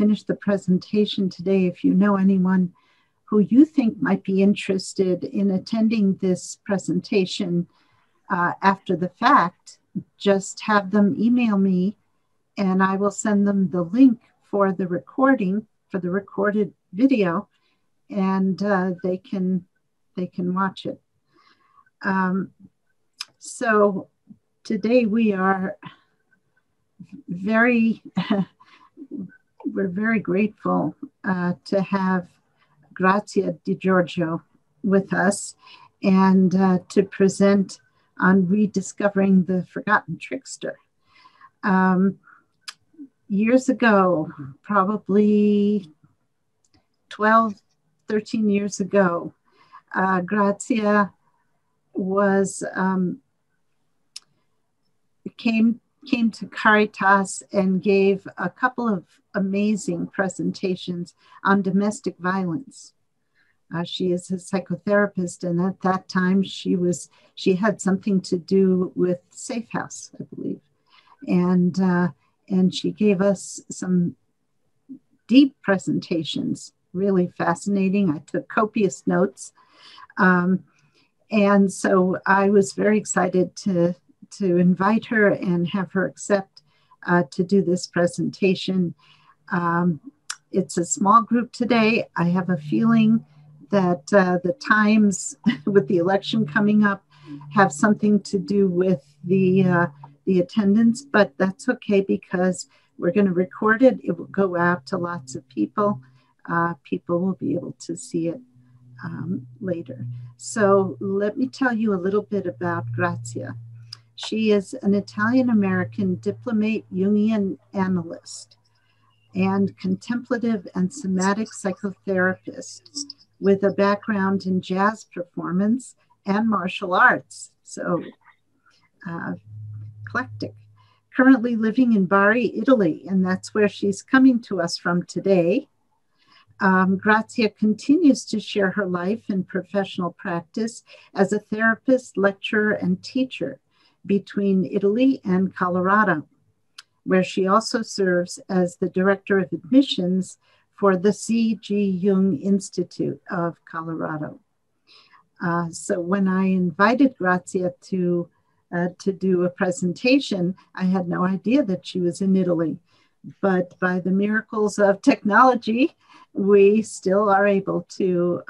finish the presentation today, if you know anyone who you think might be interested in attending this presentation after the fact, just have them email me and I will send them the link for the recording, for the recorded video, and they can watch it. So today we are we're very grateful to have Grazia DiGiorgio with us and to present on rediscovering the forgotten trickster. Years ago, probably 12, 13 years ago, Grazia was came to Caritas and gave a couple of amazing presentations on domestic violence. She is a psychotherapist, and at that time she had something to do with Safe House, I believe, and she gave us some deep presentations, really fascinating. I took copious notes, and so I was very excited to invite her and have her accept to do this presentation. It's a small group today. I have a feeling that the times with the election coming up have something to do with the attendance, but that's okay because we're going to record it. It will go out to lots of people. People will be able to see it later. So let me tell you a little bit about Grazia. She is an Italian-American diplomate Jungian analyst and contemplative and somatic psychotherapist with a background in jazz performance and martial arts. So eclectic. Currently living in Bari, Italy, and that's where she's coming to us from today. Grazia continues to share her life and professional practice as a therapist, lecturer, and teacher between Italy and Colorado, where she also serves as the director of admissions for the C.G. Jung Institute of Colorado. So when I invited Grazia to do a presentation, I had no idea that she was in Italy. But by the miracles of technology, we still are able to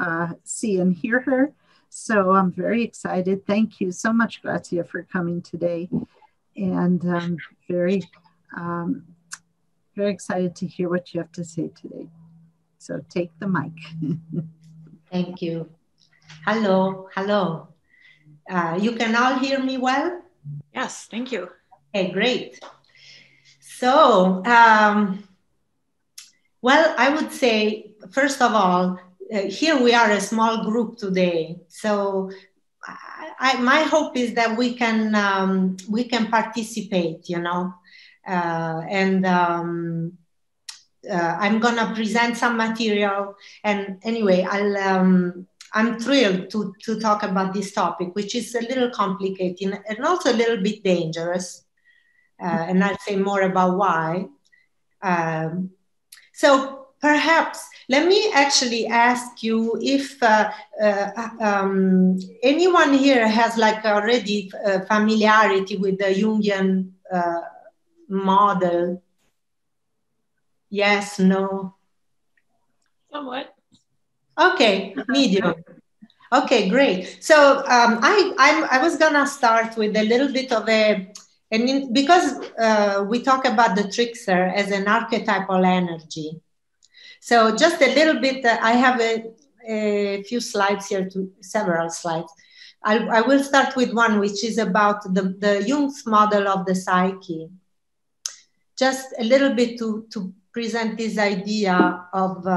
see and hear her. So I'm very excited. Thank you so much, Grazia, for coming today. And very excited to hear what you have to say today. So take the mic. Thank you. Hello, hello. You can all hear me well? Yes, thank you. Okay, great. So, well, I would say, first of all, here we are a small group today. So my hope is that we can participate, you know, and I'm gonna present some material. And anyway, I'm thrilled to talk about this topic, which is a little complicated and also a little bit dangerous. And I'll say more about why. So perhaps let me actually ask you if anyone here has like already familiarity with the Jungian model. Yes, no? Somewhat. Okay, medium. Okay, great. So I was gonna start with a little bit of because we talk about the trickster as an archetypal energy. So just a little bit, I have a few slides here, several slides. I will start with one which is about the Jung's model of the psyche. Just a little bit to present this idea of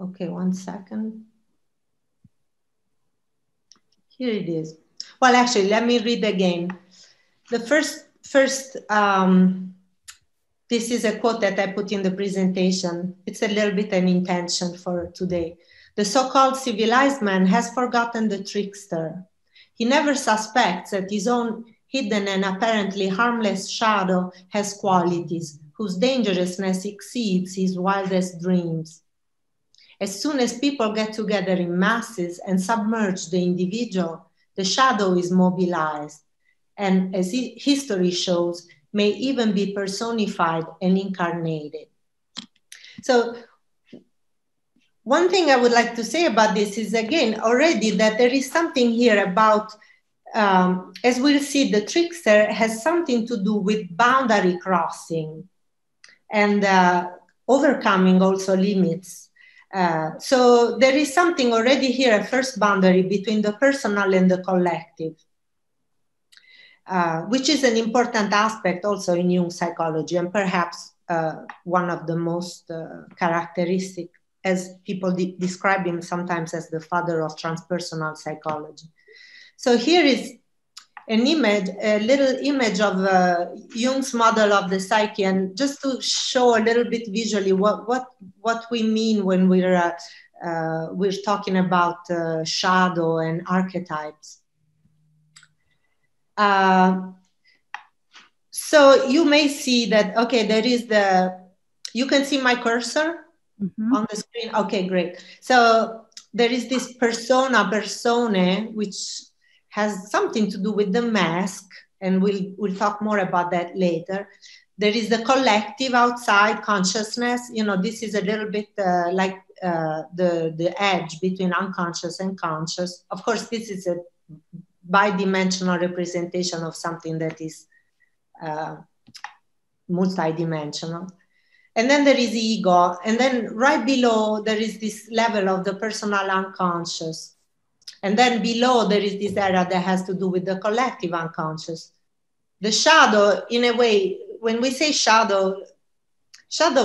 okay, one second. Here it is. Well, actually, let me read again. The first, this is a quote that I put in the presentation. It's a little bit an intention for today. The so-called civilized man has forgotten the trickster. He never suspects that his own hidden and apparently harmless shadow has qualities whose dangerousness exceeds his wildest dreams. As soon as people get together in masses and submerge the individual, the shadow is mobilized, and as history shows, may even be personified and incarnated. So one thing I would like to say about this is, again, already that there is something here about, as we'll see, the trickster has something to do with boundary crossing and overcoming also limits. So there is something already here, a first boundary between the personal and the collective, which is an important aspect also in Jung psychology, and perhaps one of the most characteristic, as people describe him sometimes as the father of transpersonal psychology. So here is an image, a little image of Jung's model of the psyche, and just to show a little bit visually what we mean when we're talking about shadow and archetypes. So you may see that, okay, there is you can see my cursor on the screen. Okay, great. So there is this persona, which has something to do with the mask, and we'll talk more about that later. There is the collective outside consciousness. You know, this is a little bit like the edge between unconscious and conscious. Of course, this is a bidimensional representation of something that is multidimensional. And then there is ego. And then right below, there is this level of the personal unconscious. And then below, there is this area that has to do with the collective unconscious. The shadow, in a way, when we say shadow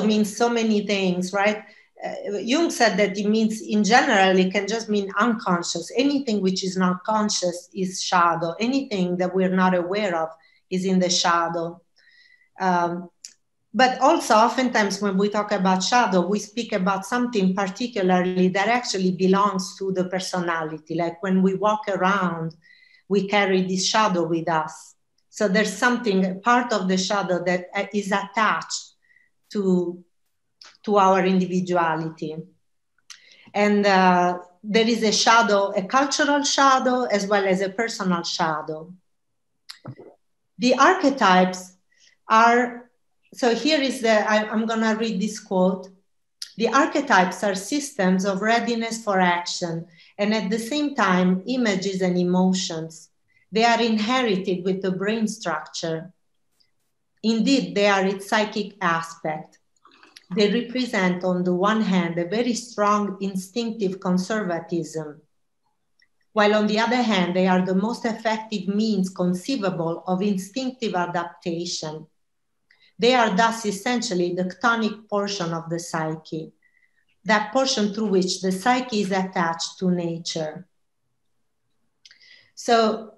means so many things, right? Jung said that it means, in general, it can just mean unconscious. Anything which is not conscious is shadow. Anything that we're not aware of is in the shadow. But also, oftentimes, when we talk about shadow, we speak about something particularly that actually belongs to the personality. Like when we walk around, we carry this shadow with us. So there's something, part of the shadow that is attached to our individuality. And there is a shadow, a cultural shadow, as well as a personal shadow. The archetypes are, so here is I'm gonna read this quote. The archetypes are systems of readiness for action, and at the same time, images and emotions. They are inherited with the brain structure. Indeed, they are its psychic aspect. They represent, on the one hand, a very strong instinctive conservatism, while on the other hand, they are the most effective means conceivable of instinctive adaptation. They are thus essentially the chthonic portion of the psyche, that portion through which the psyche is attached to nature. So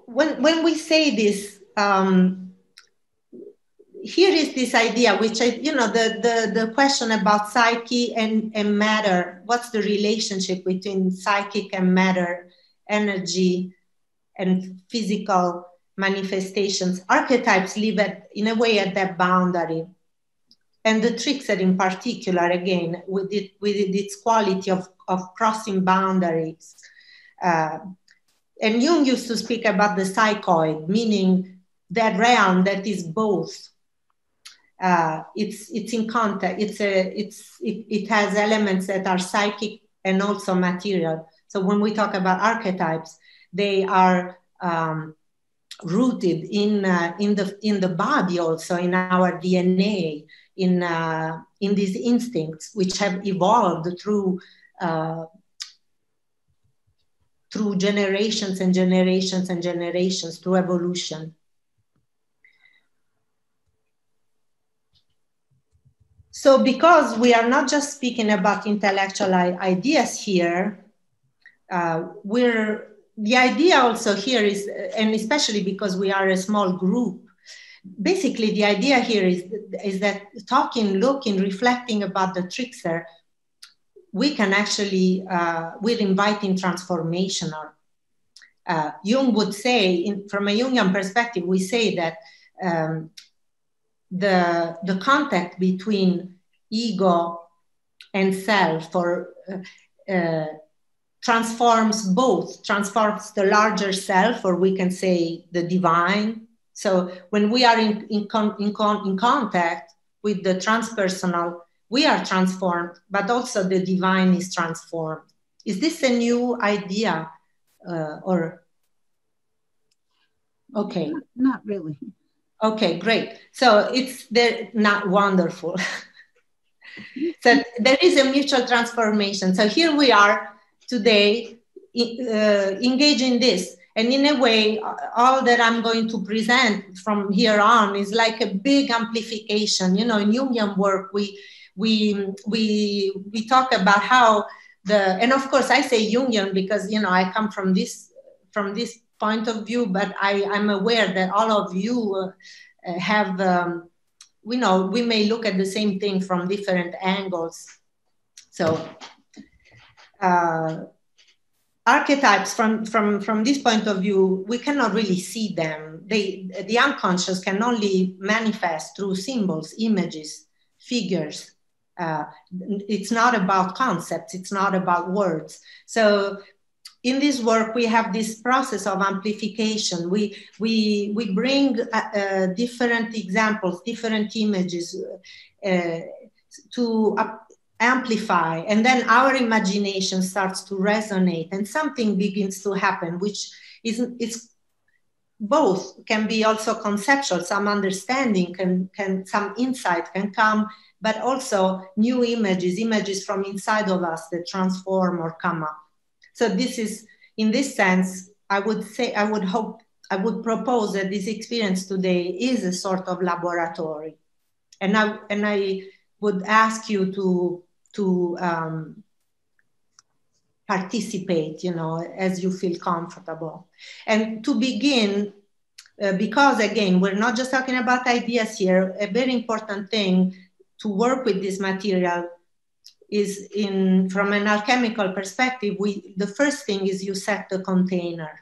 when we say this, here is this idea, which the question about psyche and matter. What's the relationship between psychic and matter, energy and physical manifestations? Archetypes live in a way at that boundary. And the trickster in particular, again, with its quality of crossing boundaries. And Jung used to speak about the psychoid, meaning that realm that is both. It's in contact. It has elements that are psychic and also material. So when we talk about archetypes, they are rooted in the body, also in our DNA, in these instincts which have evolved through generations and generations and generations, through evolution. So because we are not just speaking about intellectual ideas here, the idea also here is, and especially because we are a small group, basically the idea here is that talking, looking, reflecting about the trickster, we can actually, we're inviting transformational. Jung would say, from a Jungian perspective, we say that the contact between ego and self, or transforms the larger self, or we can say the divine. So when we are in contact with the transpersonal, we are transformed, but also the divine is transformed. Is this a new idea? Okay. Not really. Okay, great. So they're not wonderful. So there is a mutual transformation. So here we are today engaging in this. And in a way, all that I'm going to present from here on is like a big amplification. You know, in Jungian work, we talk about how and of course I say Jungian because, you know, I come from this point of view, but I'm aware that all of you have, we may look at the same thing from different angles. So archetypes from this point of view, we cannot really see them. The unconscious can only manifest through symbols, images, figures. It's not about concepts, it's not about words. So in this work, we have this process of amplification. We bring different examples, different images to amplify, and then our imagination starts to resonate, and something begins to happen, which is both can be also conceptual. Some understanding some insight can come, but also new images from inside of us that transform or come up. So this is, in this sense, I would propose that this experience today is a sort of laboratory. And I would ask you to participate, you know, as you feel comfortable. And to begin, because again, we're not just talking about ideas here, a very important thing to work with this material is from an alchemical perspective, the first thing is you set the container.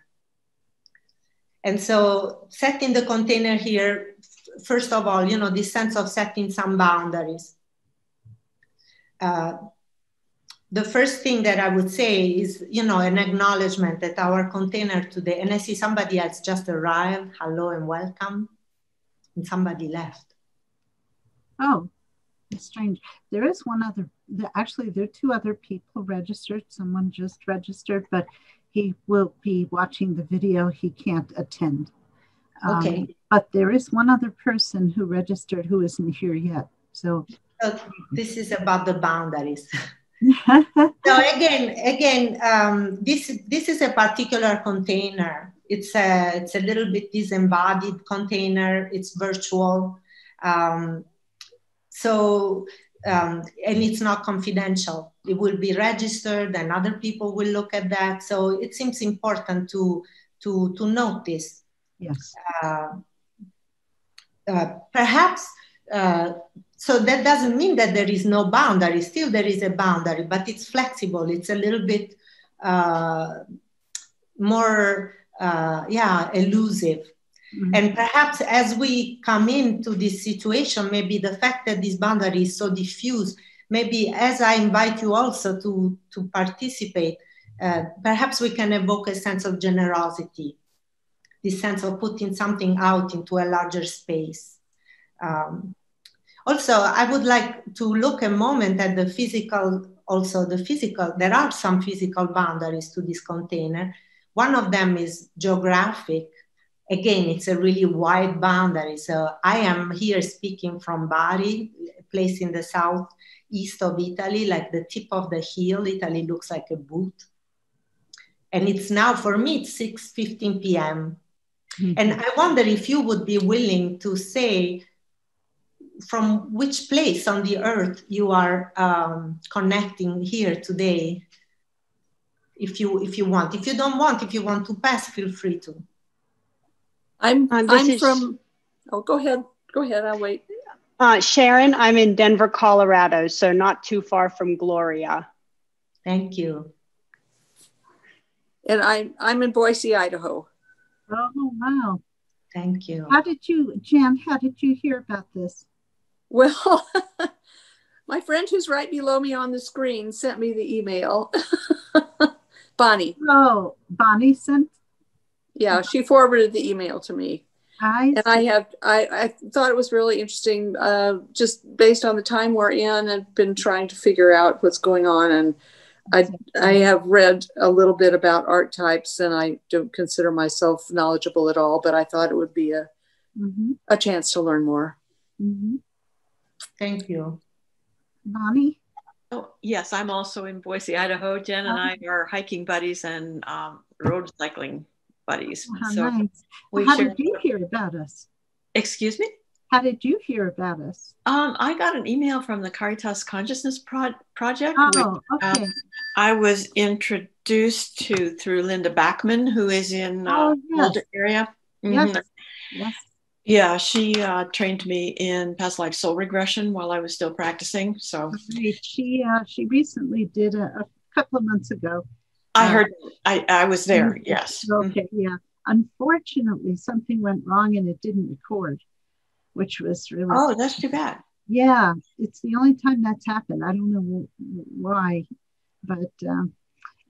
And so setting the container here, first of all, you know, this sense of setting some boundaries. The first thing that I would say is, you know, an acknowledgement that our container today, and I see somebody else just arrived, hello and welcome, and somebody left. Oh. Strange. There is one other, actually there are two other people registered. Someone just registered, but he will be watching the video. He can't attend. Okay. But there is one other person who registered who isn't here yet. So this is about the boundaries. So again, this is a particular container. It's a little bit disembodied container. It's virtual. And it's not confidential. It will be registered and other people will look at that. So it seems important to note this. Yes. Perhaps, so that doesn't mean that there is no boundary. Still there is a boundary, but it's flexible. It's a little bit more, elusive. Mm-hmm. And perhaps as we come into this situation, maybe the fact that this boundary is so diffuse, maybe as I invite you also to participate, perhaps we can evoke a sense of generosity, this sense of putting something out into a larger space. Also, I would like to look a moment at the physical, there are some physical boundaries to this container. One of them is geographic. Again, it's a really wide boundary. So I am here speaking from Bari, a place in the southeast of Italy, like the tip of the heel. Italy looks like a boot. And it's now, for me, it's 6:15 p.m. Mm-hmm. And I wonder if you would be willing to say from which place on the earth you are connecting here today, if you want. If you don't want, if you want to pass, feel free to. I'm from, go ahead, I'll wait. Sharon, I'm in Denver, Colorado, so not too far from Gloria. Thank you. And I'm in Boise, Idaho. Oh, wow. Thank you. Jan, how did you hear about this? Well, my friend who's right below me on the screen sent me the email. Bonnie. Oh, Bonnie sent? Yeah, she forwarded the email to me. I thought it was really interesting, just based on the time we're in. I've been trying to figure out what's going on, and I have read a little bit about archetypes, and I don't consider myself knowledgeable at all, but I thought it would be a chance to learn more. Mm-hmm. Thank you. Bonnie? Oh, yes, I'm also in Boise, Idaho. Jen and I are hiking buddies and road cycling buddies. So nice. How did you hear about us? Excuse me? How did you hear about us? I got an email from the Caritas Consciousness Project, which okay. I was introduced to through Linda Backman, who is in Boulder area. Mm-hmm. Yes. Yeah, she trained me in past life soul regression while I was still practicing. So she recently did a couple of months ago. I heard. I was there. Yes. Okay. Yeah. Unfortunately, something went wrong and it didn't record, which was really. Oh, that's too bad. Yeah, it's the only time that's happened. I don't know why, but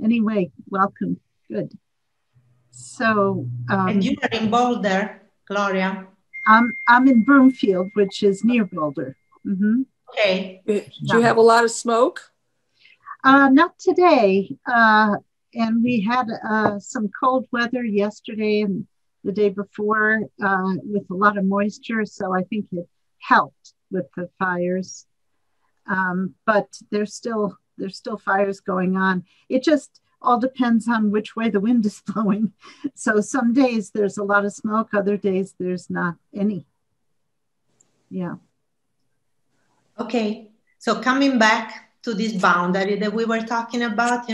anyway, welcome. Good. So. And you are in Boulder, Gloria. I'm in Broomfield, which is near Boulder. Mm-hmm. Okay. Do you have a lot of smoke? Not today. And we had some cold weather yesterday and the day before with a lot of moisture. So I think it helped with the fires. But there's still fires going on. It just all depends on which way the wind is blowing. So some days there's a lot of smoke, other days there's not any. Yeah. Okay. So coming back to this boundary that we were talking about,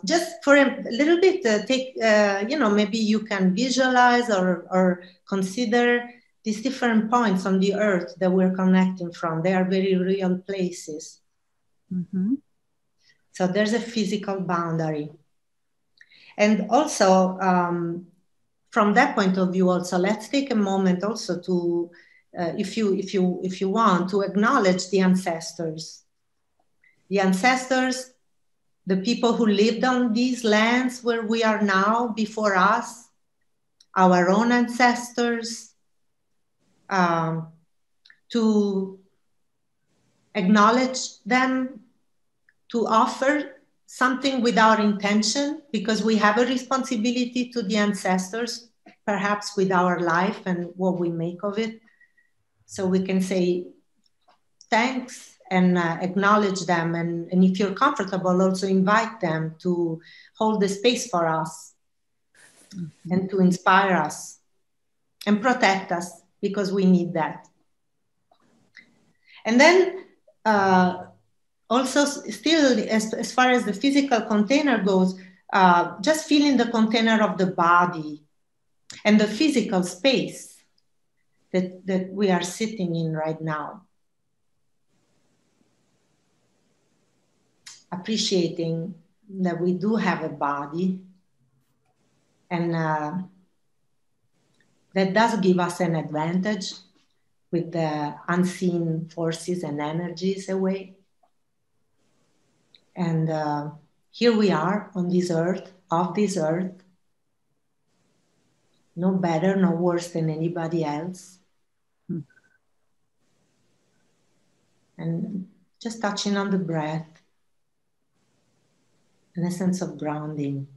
just for a little bit, maybe you can visualize or consider these different points on the earth that we're connecting from. They are very real places. Mm-hmm. So there's a physical boundary. And also, from that point of view, also, let's take a moment also to, if you want, to acknowledge the ancestors. The ancestors, the people who lived on these lands where we are now before us, our own ancestors, to acknowledge them, to offer something without intention, because we have a responsibility to the ancestors, perhaps with our life and what we make of it. So we can say thanks and acknowledge them. And if you're comfortable, also invite them to hold the space for us and to inspire us and protect us, because we need that. And then also still, as far as the physical container goes, just feeling the container of the body and the physical space that we are sitting in right now. Appreciating that we do have a body, and that does give us an advantage with the unseen forces and energies away. And here we are on this earth, of this earth, no better, no worse than anybody else. And just touching on the breath and a sense of grounding.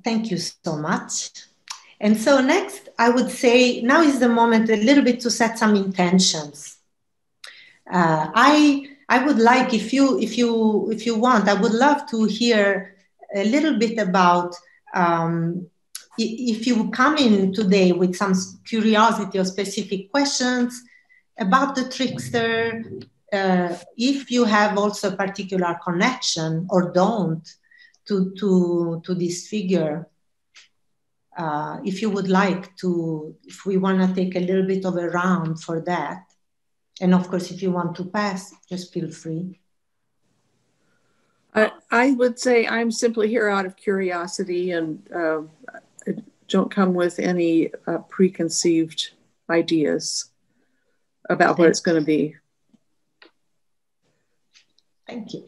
Thank you so much. And so next, I would say now is the moment a little bit to set some intentions. I would like, if you want, I would love to hear a little bit about if you come in today with some curiosity or specific questions about the trickster, if you have also a particular connection or don't to this figure. if you would like to, if we want to take a little bit of a round for that. And of course, if you want to pass, just feel free. I would say I'm simply here out of curiosity and don't come with any preconceived ideas about what it's going to be. Thank you.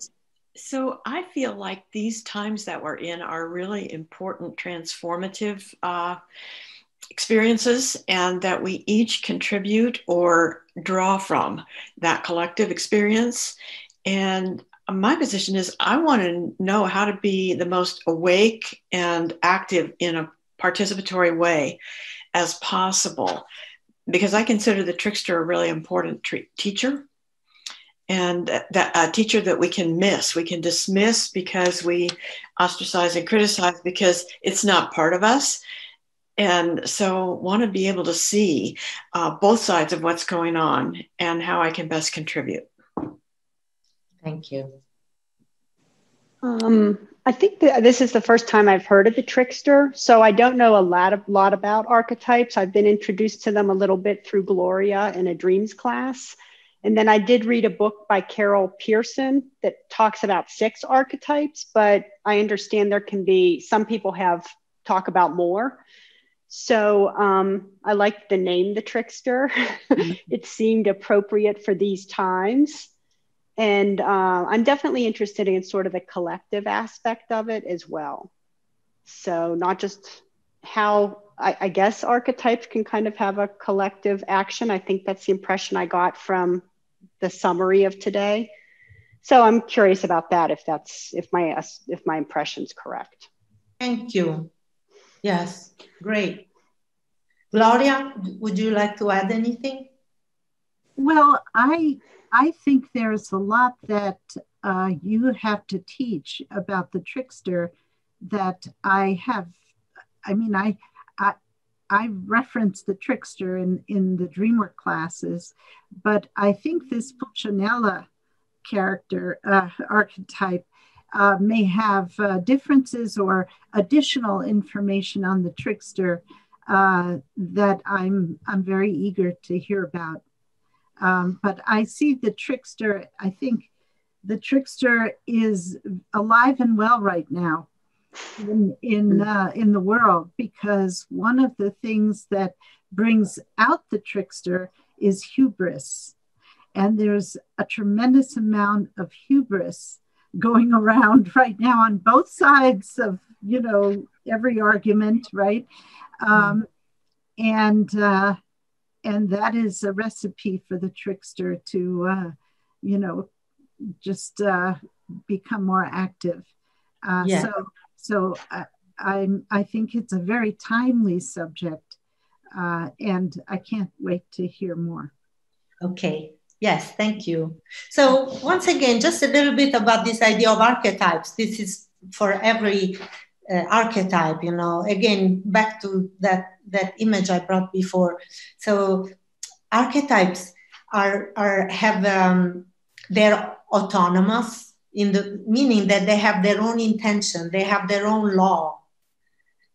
So I feel like these times that we're in are really important, transformative experiences, and that we each contribute or draw from that collective experience. And my position is I want to know how to be the most awake and active in a participatory way as possible, because I consider the trickster a really important teacher, and that a teacher that we can dismiss because we ostracize and criticize because it's not part of us. And so want to be able to see both sides of what's going on and how I can best contribute. Thank you. I think that this is the first time I've heard of the trickster, so I don't know a lot about archetypes. I've been introduced to them a little bit through Gloria in a dreams class. And then I did read a book by Carol Pearson that talks about 6 archetypes, but I understand there can be, some people talk about more. So I like the name, the trickster. It seemed appropriate for these times. And I'm definitely interested in sort of the collective aspect of it as well. So not just how, I guess archetypes can kind of have a collective action. I think that's the impression I got from the summary of today. So I'm curious about that, if my impression's correct. Thank you. Yes, great. Gloria, would you like to add anything? Well, I think there's a lot that you have to teach about the trickster that I have. I mean, I reference the trickster in the DreamWork classes, but I think this Pulcinella character archetype may have differences or additional information on the trickster that I'm very eager to hear about. But I see the trickster, I think the trickster is alive and well right now in the world, because one of the things that brings out the trickster is hubris. And there's a tremendous amount of hubris going around right now on both sides of, every argument, right? And that is a recipe for the trickster to, just become more active. Yeah. So I think it's a very timely subject, and I can't wait to hear more. Okay. Yes, thank you. So once again, just a little bit about this idea of archetypes. This is for every archetype, again, back to that image I brought before. So archetypes they're autonomous in the meaning that they have their own intention, they have their own law,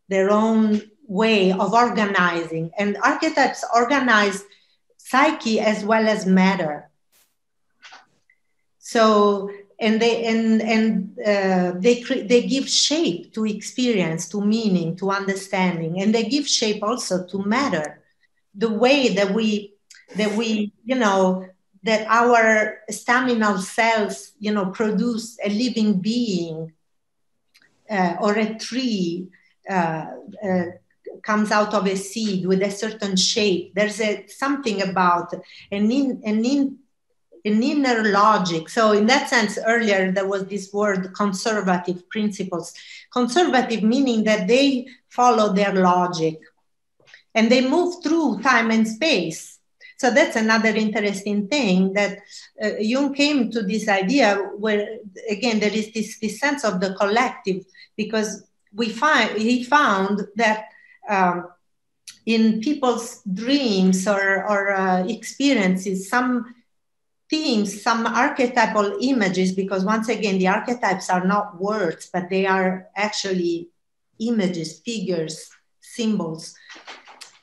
their own way of organizing. And archetypes organize psyche as well as matter. So, and they give shape to experience, to meaning, to understanding, and they give shape also to matter. The way that that our staminal cells, produce a living being, or a tree comes out of a seed with a certain shape. There's something about an inner logic. So in that sense, earlier there was this word conservative principles. Conservative meaning that they follow their logic and they move through time and space. So that's another interesting thing, that Jung came to this idea where, again, there is this sense of the collective, because he found that in people's dreams or experiences, some themes, some archetypal images, because once again, the archetypes are not words, but they are actually images, figures, symbols.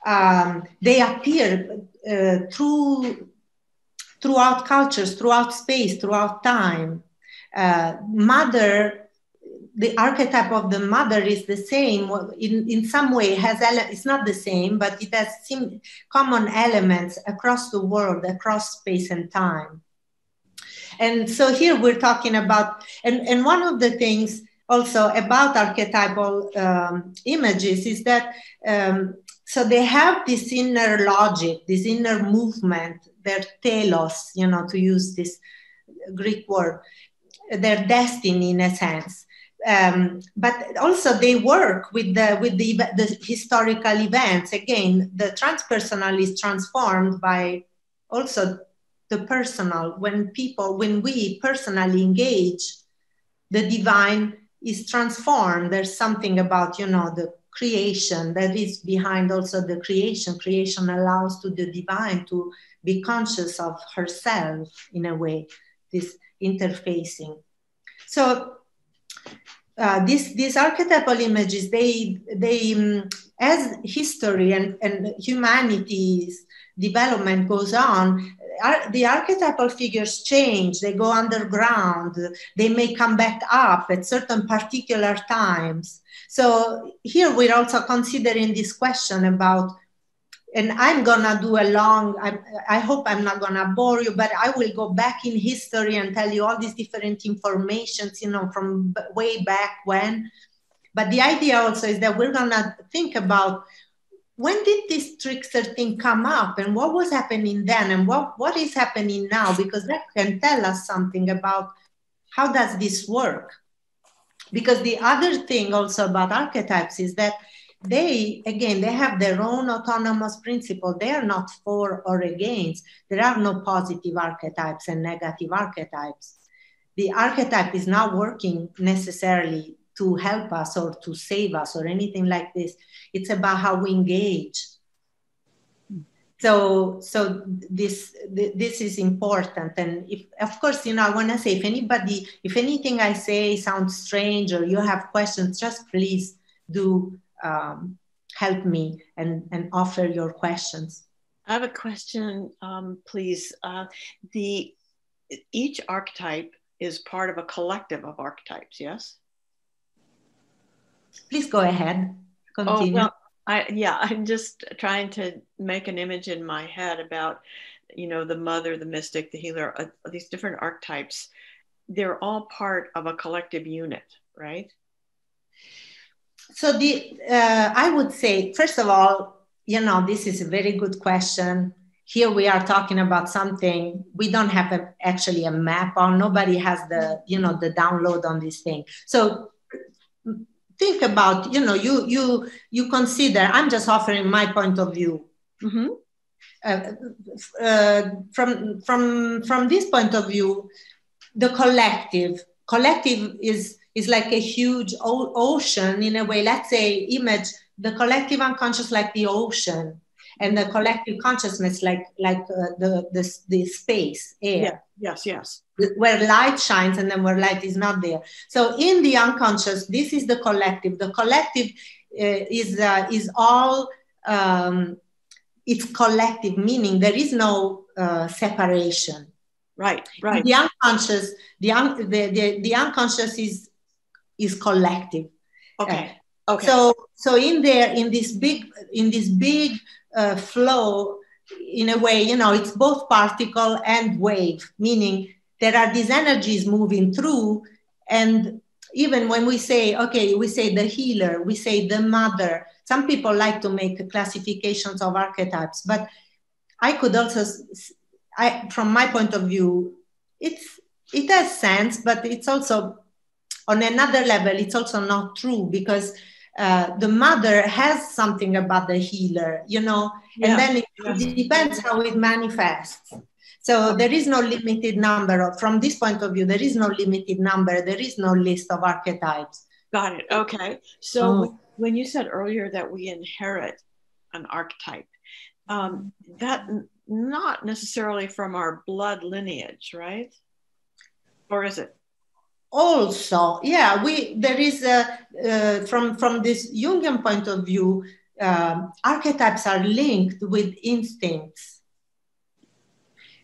They appear throughout cultures, throughout space, throughout time. Mother, the archetype of the mother is the same in some way. It's not the same, but it has common elements across the world, across space and time. And so here we're talking about, and one of the things also about archetypal images is that so they have this inner logic, this inner movement, their telos, you know, to use this Greek word, their destiny in a sense. But also they work with the historical events. Again, the transpersonal is transformed by also the personal. When we personally engage, the divine is transformed. There's something about, you know, the creation that is behind also the creation. Creation allows to the divine to be conscious of herself in a way, this interfacing. So these archetypal images, they as history and humanity's development goes on, the archetypal figures change, they go underground, they may come back up at certain particular times. So here we're also considering this question about, and I'm gonna do a long, I hope I'm not gonna bore you, but I will go back in history and tell you all these different informations, you know, from way back when. But the idea also is that we're gonna think about, when did this trickster thing come up and what was happening then and what is happening now? Because that can tell us something about how does this work? Because the other thing also about archetypes is that they have their own autonomous principle. They are not for or against. There are no positive archetypes and negative archetypes. The archetype is not working necessarily to help us or to save us or anything like this. It's about how we engage. So this is important. And if, of course, you know, I want to say, if anything I say sounds strange or you have questions, just please do help me and offer your questions. I have a question, please. Each archetype is part of a collective of archetypes, yes? Please go ahead. Continue. Oh, well, I'm just trying to make an image in my head about, you know, the mother, the mystic, the healer, these different archetypes. They're all part of a collective unit, right? So I would say, first of all, you know, this is a very good question. Here we are talking about something we don't have actually a map on. Nobody has the, you know, the download on this thing. So think about, you know, you consider, I'm just offering my point of view. Mm-hmm. From this point of view, the collective is like a huge ocean in a way. Let's say image the collective unconscious like the ocean, and the collective consciousness like the space, air. Yeah. Yes. Where light shines and then where light is not there. So in the unconscious, this is the collective. The collective is all, it's collective, meaning there is no separation. Right. The unconscious, the unconscious is collective. Okay. So in there, in this big flow, in a way, you know, it's both particle and wave, meaning there are these energies moving through. And even when we say, okay, we say the healer, we say the mother, some people like to make classifications of archetypes, but I could also, from my point of view, it has sense, but it's also, on another level, it's also not true, because the mother has something about the healer, you know, and then it depends how it manifests. So there is no limited number from this point of view, there is no limited number, there is no list of archetypes. Got it. Okay. So when you said earlier that we inherit an archetype, that not necessarily from our blood lineage, right? Or is it? Also, yeah, there is from this Jungian point of view, archetypes are linked with instincts.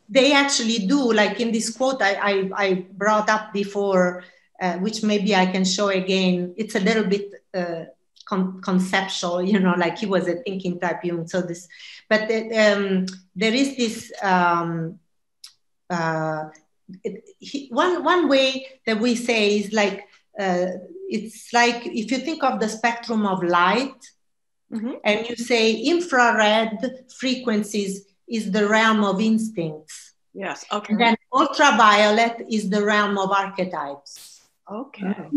They actually do, like in this quote I brought up before, which maybe I can show again. It's a little bit conceptual, you know, like he was a thinking type Jung. So this, but there is this one way that we say is like, it's like if you think of the spectrum of light, and you say infrared frequencies is the realm of instincts. Yes. Okay. And then ultraviolet is the realm of archetypes. Okay.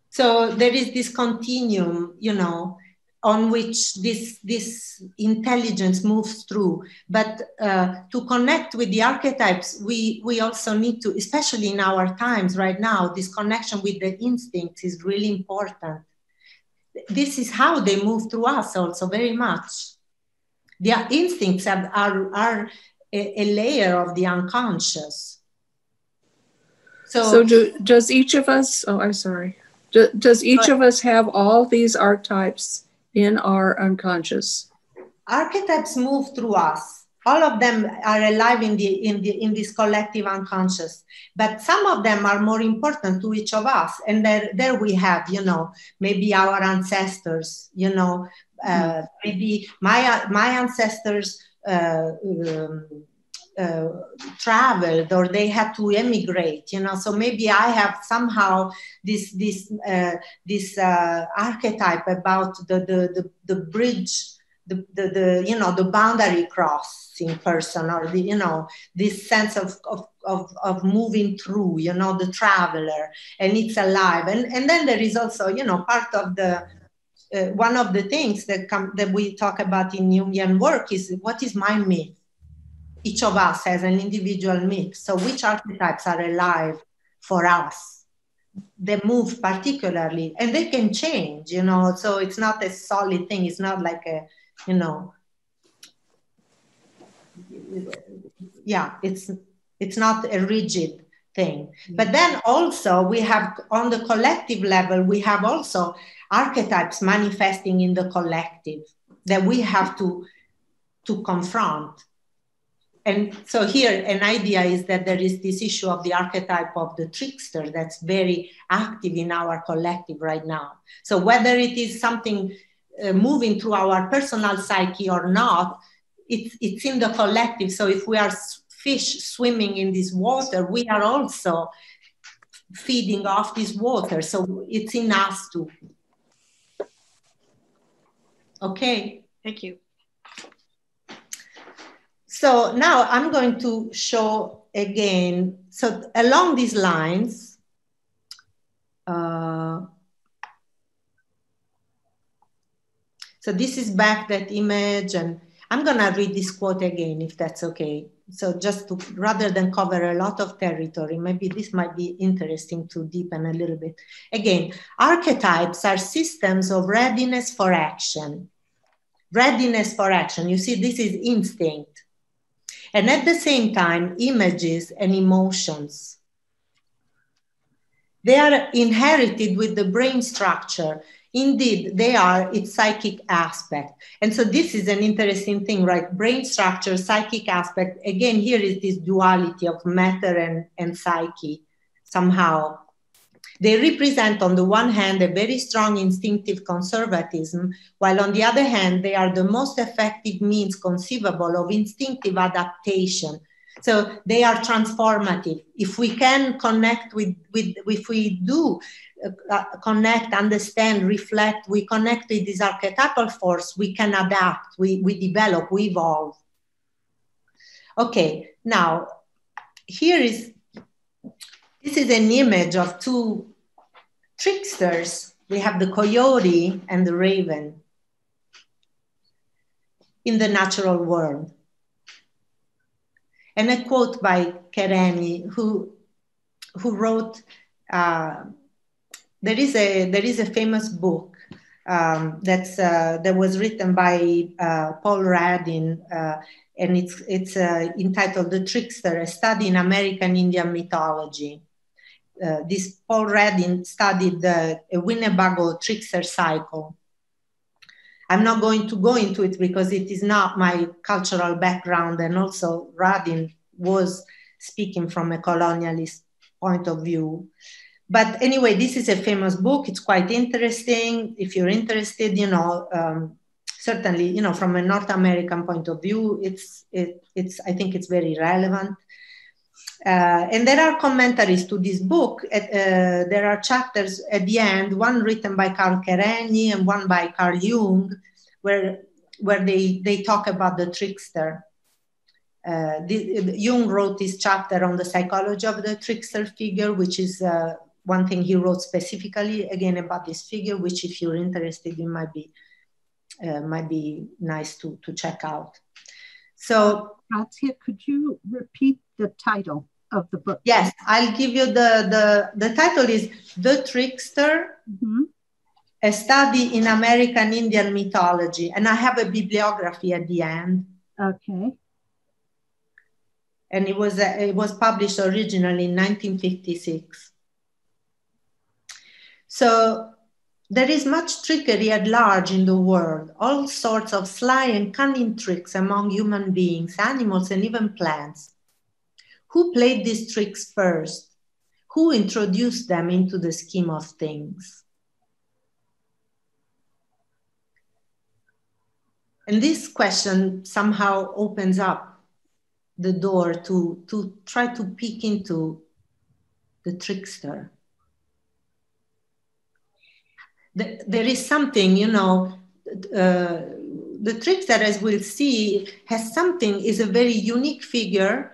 So there is this continuum, you know, on which this intelligence moves through. But to connect with the archetypes, we also need to, especially in our times right now, this connection with the instincts is really important. This is how they move through us also very much. The instincts are a layer of the unconscious. So does each of us, oh, I'm sorry. Does each of us have all these archetypes in our unconscious? Archetypes move through us. All of them are alive in this collective unconscious, but some of them are more important to each of us. And there we have, you know, maybe our ancestors, you know, maybe my ancestors traveled, or they had to emigrate, you know. So maybe I have somehow this archetype about the bridge, the you know, the boundary crossing person, or the, you know, this sense of moving through, you know, the traveler, and it's alive. And then there is also, you know, part of the one of the things that we talk about in Jungian work is, what is my myth? Each of us has an individual myth. So which archetypes are alive for us? They move particularly, and they can change, you know, so it's not a solid thing. It's not like a, you know, yeah, it's not a rigid thing. But then also we have, on the collective level, we have also archetypes manifesting in the collective that we have to confront. And so here an idea is that there is this issue of the archetype of the trickster that's very active in our collective right now. So whether it is something moving through our personal psyche or not, it's in the collective. So if we are fish swimming in this water, we are also feeding off this water. So it's in us too. Okay. Thank you. So now I'm going to show again, so along these lines, so this is back that image, and I'm gonna read this quote again, if that's okay. So just to, rather than cover a lot of territory, maybe this might be interesting to deepen a little bit. Again, archetypes are systems of readiness for action. Readiness for action, you see, this is instinct. And at the same time, images and emotions. They are inherited with the brain structure. Indeed, they are its psychic aspect. And so this is an interesting thing, right? Brain structure, psychic aspect. Again, here is this duality of matter and psyche somehow. They represent, on the one hand, a very strong instinctive conservatism, while on the other hand, they are the most effective means conceivable of instinctive adaptation. So they are transformative. If we can connect if we do connect, understand, reflect, we connect with this archetypal force, we can adapt, we develop, we evolve. Okay, now, this is an image of two tricksters. We have the coyote and the raven in the natural world. And a quote by Kereni, who wrote, there is a famous book that was written by Paul Radin, and it's entitled The Trickster, A Study in American Indian Mythology. This Paul Radin studied a Winnebago trickster cycle. I'm not going to go into it because it is not my cultural background, and also Radin was speaking from a colonialist point of view. But anyway, this is a famous book. It's quite interesting. If you're interested, certainly, from a North American point of view, I think it's very relevant. And there are commentaries to this book. There are chapters at the end, one written by Carl Kerenyi and one by Carl Jung, where they talk about the trickster. Jung wrote this chapter on the psychology of the trickster figure, which is one thing he wrote specifically, again, about this figure, which if you're interested in might be nice to check out. So, Grazia, could you repeat the title of the book? Yes, I'll give you the title is The Trickster, A Study in American Indian Mythology. And I have a bibliography at the end. Okay. And it was published originally in 1956. So there is much trickery at large in the world, all sorts of sly and cunning tricks among human beings, animals, and even plants. Who played these tricks first? Who introduced them into the scheme of things? And this question somehow opens up the door to try to peek into the trickster. There is something, the trickster, as we'll see, is a very unique figure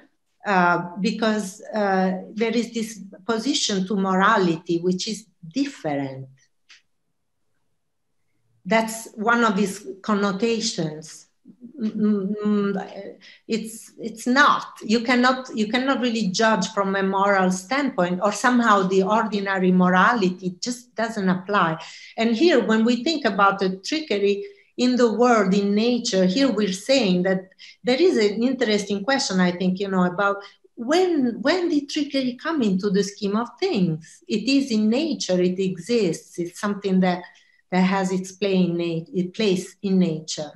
because there is this position to morality, which is different. That's one of his connotations. It's not. You cannot really judge from a moral standpoint, or somehow the ordinary morality just doesn't apply. And here, when we think about the trickery in the world, in nature, here we're saying that there is an interesting question, I think, about when did trickery come into the scheme of things? It is in nature, it exists, it's something that has its place in nature.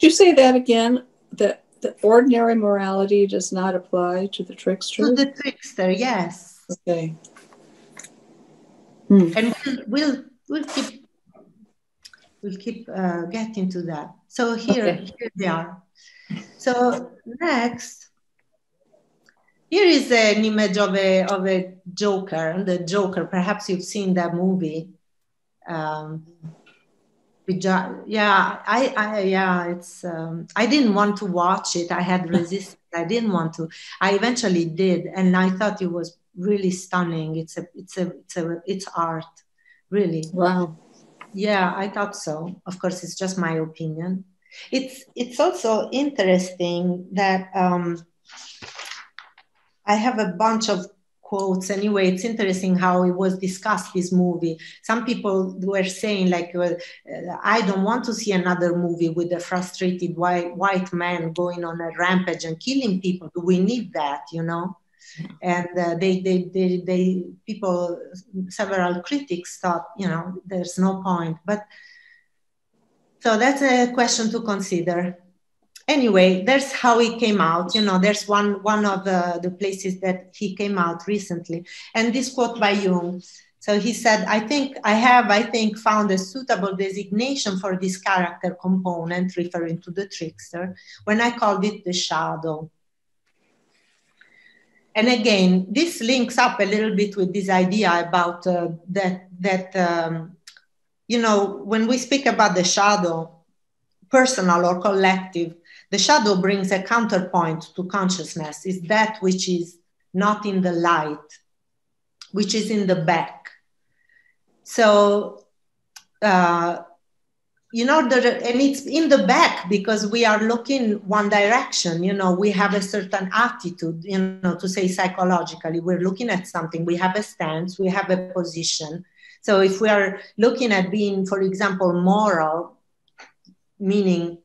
Did you say that again? That the ordinary morality does not apply to the trickster? To the trickster, yes. Okay. And we'll keep getting to that. So here they are. So next, here is an image of a Joker. The Joker. Perhaps you've seen that movie. It's I didn't want to watch it. I had resisted. I didn't want to. I eventually did, and I thought it was really stunning. It's art, really. Wow. Yeah, I thought so. Of course, it's just my opinion. It's also interesting that I have a bunch of quotes. Anyway, it's interesting how it was discussed, this movie. Some people were saying, like, I don't want to see another movie with a frustrated white man going on a rampage and killing people. Do we need that, And several critics thought, there's no point. But so that's a question to consider. Anyway, there's how he came out. There's one of the places that he came out recently. And this quote by Jung. So he said, I think found a suitable designation for this character component, referring to the trickster, when I called it the shadow. And again, this links up a little bit with this idea about when we speak about the shadow, personal or collective, the shadow brings a counterpoint to consciousness. It's that which is not in the light, which is in the back. So, and it's in the back because we are looking one direction. We have a certain attitude, to say psychologically, we're looking at something. We have a stance, we have a position. So if we are looking at being, for example, moral, meaning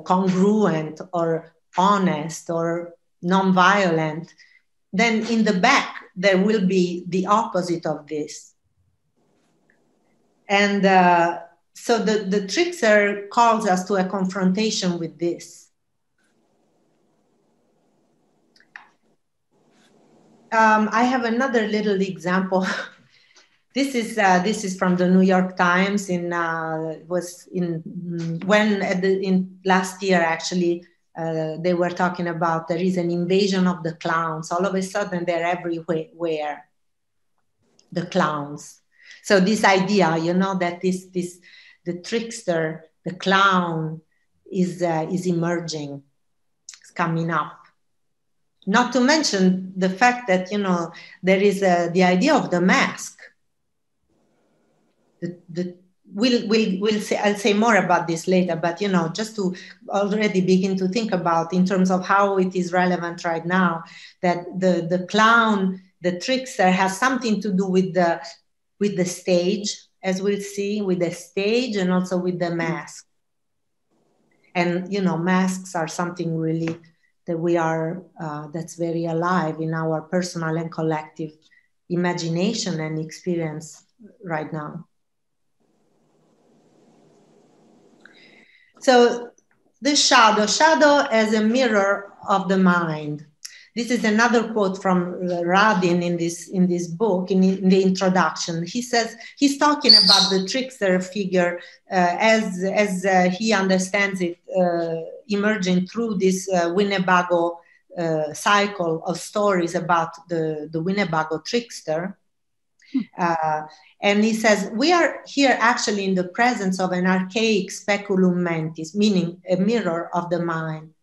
congruent or honest or nonviolent, then in the back, there will be the opposite of this. And so the trickster calls us to a confrontation with this. I have another little example. This is from the New York Times. In last year actually, they were talking about there is an invasion of the clowns. All of a sudden, they're everywhere. The clowns. So this idea, you know, that the trickster, the clown, is emerging, it's coming up. Not to mention the fact that, you know, there is the idea of the mask. We'll say, I'll say more about this later, but, you know, just to already begin to think about in terms of how it is relevant right now, that the clown, the trickster, has something to do with the stage, as we'll see, with the stage and also with the mask. And, you know, masks are something really that we are, that's very alive in our personal and collective imagination and experience right now. So the shadow as a mirror of the mind. This is another quote from Radin in this book, in the introduction. He says, he's talking about the trickster figure as he understands it, emerging through this Winnebago cycle of stories about the Winnebago trickster. And he says, we are here actually in the presence of an archaic speculum mentis, meaning a mirror of the mind.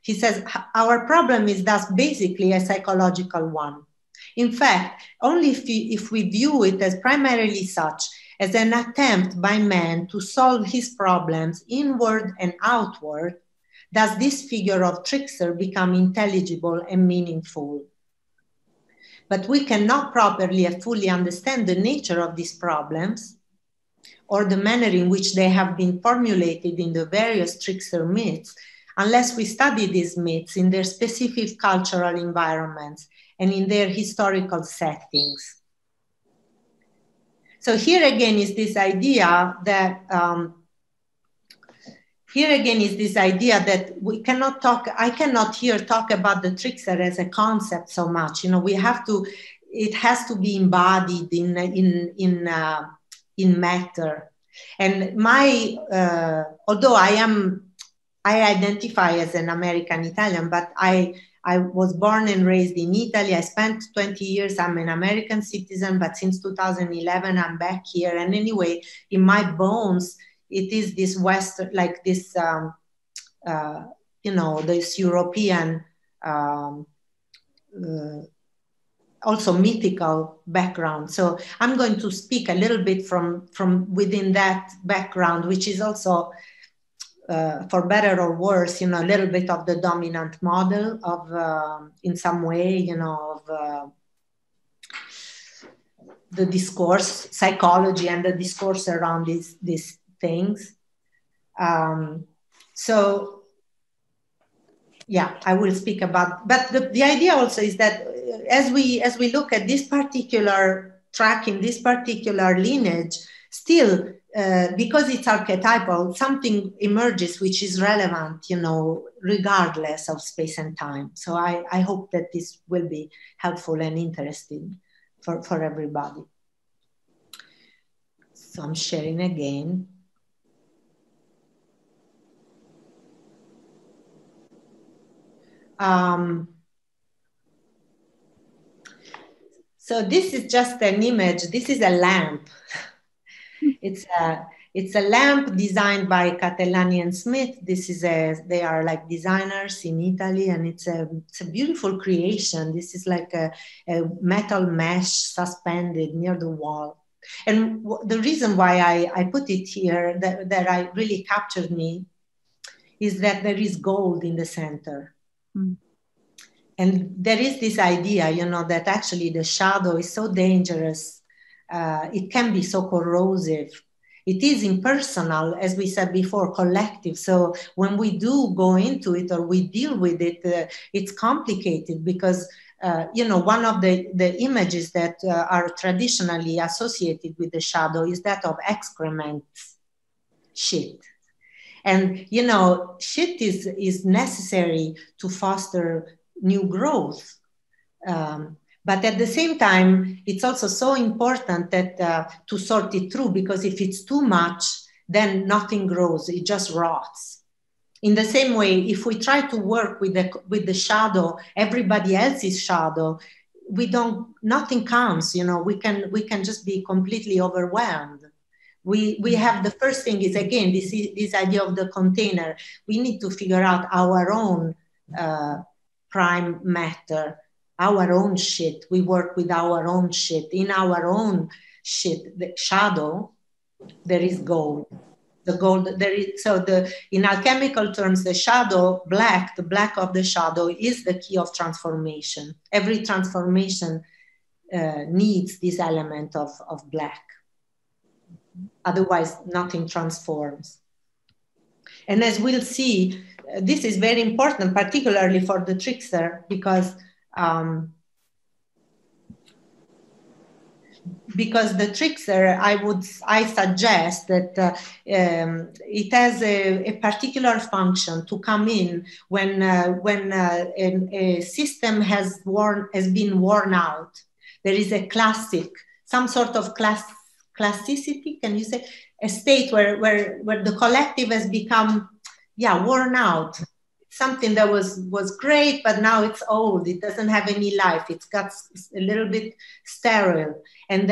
He says, our problem is thus basically a psychological one. In fact, only if we view it as primarily such, as an attempt by man to solve his problems inward and outward, does this figure of trickster become intelligible and meaningful. But we cannot properly and fully understand the nature of these problems or the manner in which they have been formulated in the various trickster myths unless we study these myths in their specific cultural environments and in their historical settings. So here again is this idea that we cannot talk, I cannot here talk about the trickster as a concept so much. You know, we have to, it has to be embodied in matter. And although I identify as an American Italian, but I was born and raised in Italy. I spent 20 years, I'm an American citizen, but since 2011, I'm back here. And anyway, in my bones, it is this Western, like this, you know, this European, also mythical background. So I'm going to speak a little bit from within that background, which is also, for better or worse, you know, a little bit of the dominant model of, in some way, you know, of the discourse, psychology and the discourse around these things. So, yeah, I will speak about, but the idea also is that as we look at this particular track in this particular lineage, still, because it's archetypal, something emerges which is relevant, you know, regardless of space and time. So I hope that this will be helpful and interesting for everybody. So I'm sharing again. So this is just an image. This is a lamp. It's a lamp designed by Catellani and Smith. They are like designers in Italy, and it's a beautiful creation. This is like a metal mesh suspended near the wall. And the reason why I put it here that I really captured me is that there is gold in the center. Mm. And there is this idea, you know, that actually the shadow is so dangerous. It can be so corrosive. It is impersonal, as we said before, collective. So when we do go into it or we deal with it, it's complicated because, you know, one of the images that are traditionally associated with the shadow is that of excrements. shit. And, you know, shit is necessary to foster new growth. But at the same time, it's also so important that to sort it through, because if it's too much, then nothing grows, it just rots. In the same way, if we try to work with the shadow, everybody else's shadow, nothing comes, you know, we can just be completely overwhelmed. We have, the first thing is, again, this idea of the container. We need to figure out our own prime matter, our own shit. We work with our own shit. In our own shit, the shadow, there is gold. The gold, there is, so in alchemical terms, the shadow, the black of the shadow is the key of transformation. Every transformation needs this element of black. Otherwise, nothing transforms. And as we'll see, this is very important, particularly for the trickster, because the trickster, I suggest that it has a particular function to come in when a system has been worn out. There is a some sort of classicity, can you say, a state where the collective has become, worn out. Something that was great, but now it's old. It doesn't have any life. It's got a little bit sterile, and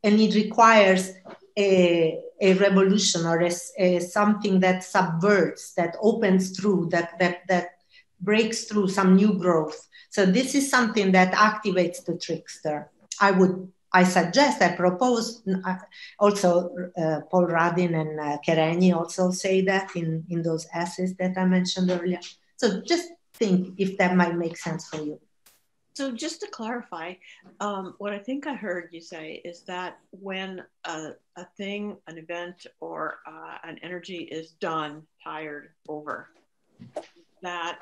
it requires a revolution or a something that subverts, that opens through, that breaks through some new growth. So this is something that activates the trickster. I suggest, I propose, also Paul Radin and Kerenyi also say that in those essays that I mentioned earlier. So just think if that might make sense for you. So just to clarify, what I think I heard you say is that when a thing, an event, or an energy is done, tired, over, that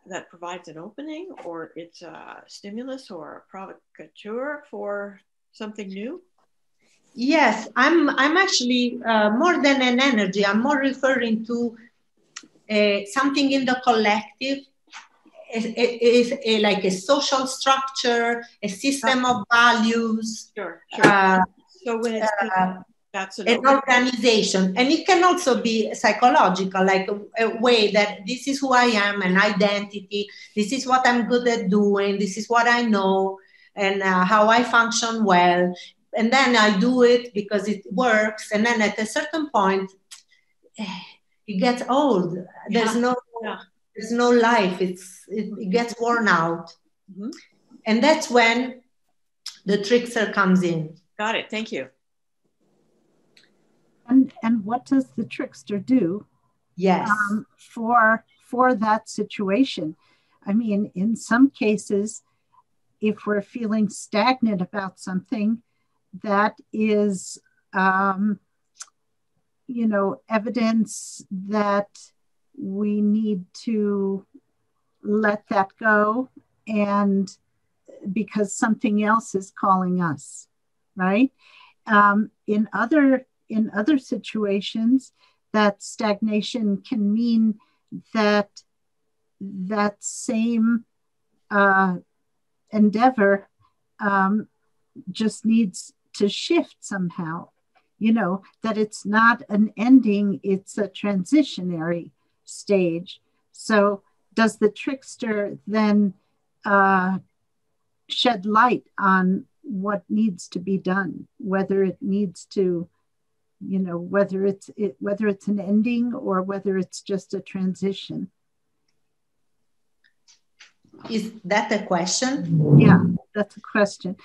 that provides an opening, or it's a stimulus or a provocateur for something new? Yes, I'm actually more than an energy. I'm more referring to something in the collective. Is like a social structure, a system of values. Sure. So when it's that's an organization, and it can also be psychological, like a way that this is who I am, an identity. This is what I'm good at doing. This is what I know, and how I function well. And then I do it because it works. And then at a certain point, it gets old. There's no life. It gets worn out. Mm-hmm. And that's when the trickster comes in. Got it. Thank you. And what does the trickster do? Yes. For that situation? I mean, in some cases, if we're feeling stagnant about something, that is, evidence that we need to let that go, and because something else is calling us, right? In other situations, that stagnation can mean that same endeavor just needs to shift somehow, that it's not an ending, it's a transitionary stage. So does the trickster then shed light on what needs to be done, whether it needs to, whether it's an ending or whether it's just a transition? Is that a question? Yeah, that's a question.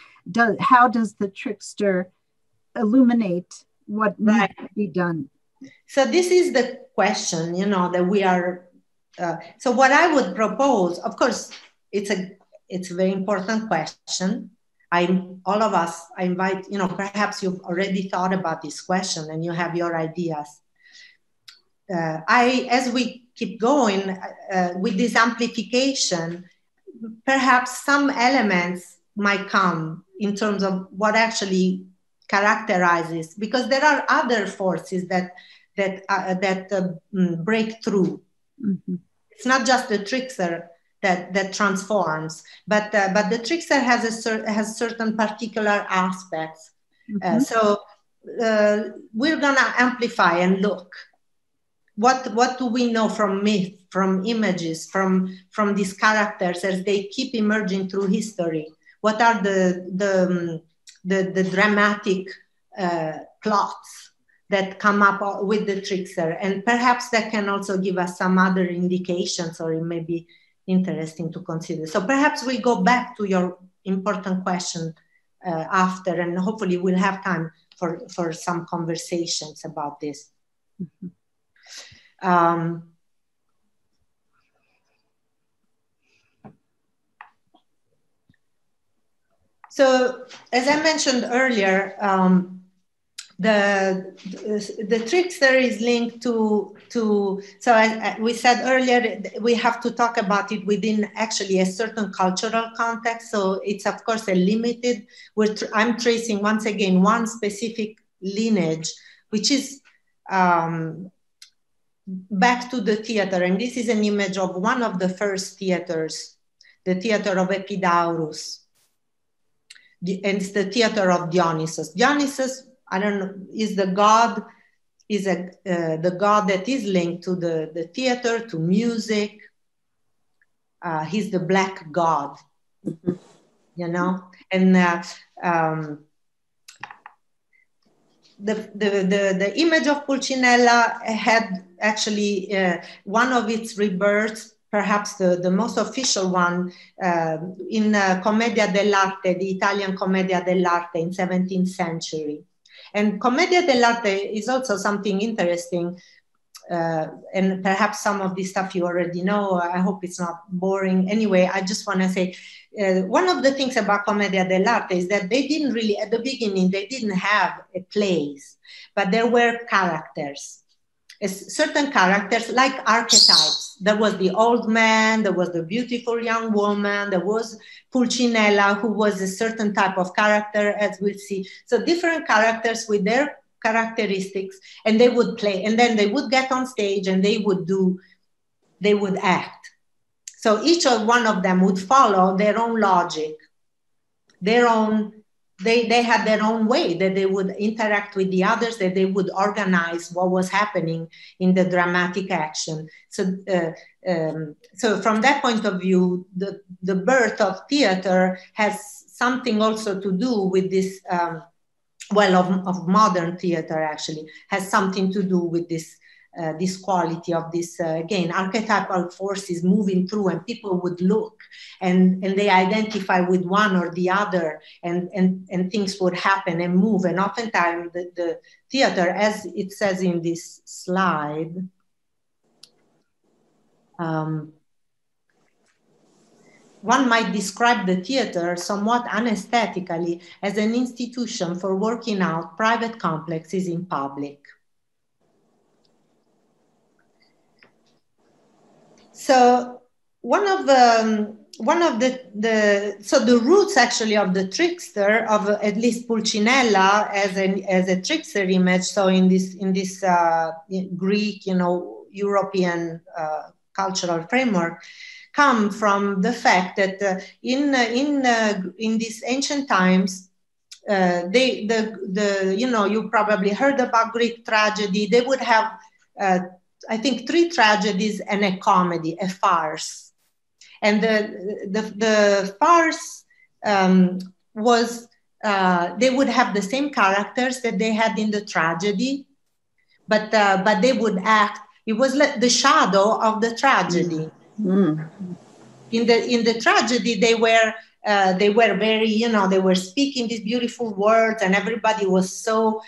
How does the trickster illuminate what needs to be done? So this is the question, that we are. So what I would propose, of course, it's a very important question. I invite, perhaps you've already thought about this question and you have your ideas. As we keep going with this amplification, perhaps some elements might come in terms of what actually characterizes, because there are other forces that break through. Mm-hmm. It's not just the trickster that transforms, but the trickster has certain particular aspects. Mm-hmm. So we're gonna amplify and look. What do we know from myth, from images, from these characters as they keep emerging through history? What are the dramatic plots that come up with the trickster? And perhaps that can also give us some other indications, or it may be interesting to consider. So perhaps we go back to your important question after, and hopefully we'll have time for some conversations about this. Mm-hmm. So, as I mentioned earlier, the trickster is linked to so we said earlier, we have to talk about it within actually a certain cultural context. So it's of course a limited, I'm tracing once again one specific lineage, which is back to the theater. And this is an image of one of the first theaters, the theater of Epidaurus. And it's the theater of Dionysus. Dionysus, I don't know, is the god, the god that is linked to the theater, to music. He's the black god, you know? And the image of Pulcinella had actually one of its rebirths, perhaps the most official one, in Commedia dell'arte, the Italian Commedia dell'arte in 17th century. And Commedia dell'arte is also something interesting, and perhaps some of this stuff you already know. I hope it's not boring. Anyway, I just want to say, one of the things about Commedia dell'arte is that they didn't really, at the beginning, they didn't have plays, but there were characters. Certain characters like archetypes. There was the old man, there was the beautiful young woman, there was Pulcinella, who was a certain type of character, as we'll see. So different characters with their characteristics, and they would play, and then they would get on stage and they would act. So each one of them would follow their own logic, their own. They had their own way that they would interact with the others, that they would organize what was happening in the dramatic action. So, so from that point of view, the birth of theater has something also to do with this, of modern theater actually, has something to do with this, this quality of this, again, archetypal forces moving through, and people would look and they identify with one or the other, and things would happen and move. And oftentimes the theater, as it says in this slide, one might describe the theater somewhat anesthetically as an institution for working out private complexes in public. So the roots actually of the trickster, of at least Pulcinella as a trickster image. So in this Greek, European cultural framework, come from the fact that in these ancient times, you probably heard about Greek tragedy. They would have I think 3 tragedies and a comedy, a farce. And the farce was, they would have the same characters that they had in the tragedy, but they would act, it was like the shadow of the tragedy. Mm. In the tragedy, they were very, they were speaking these beautiful words, and everybody was so,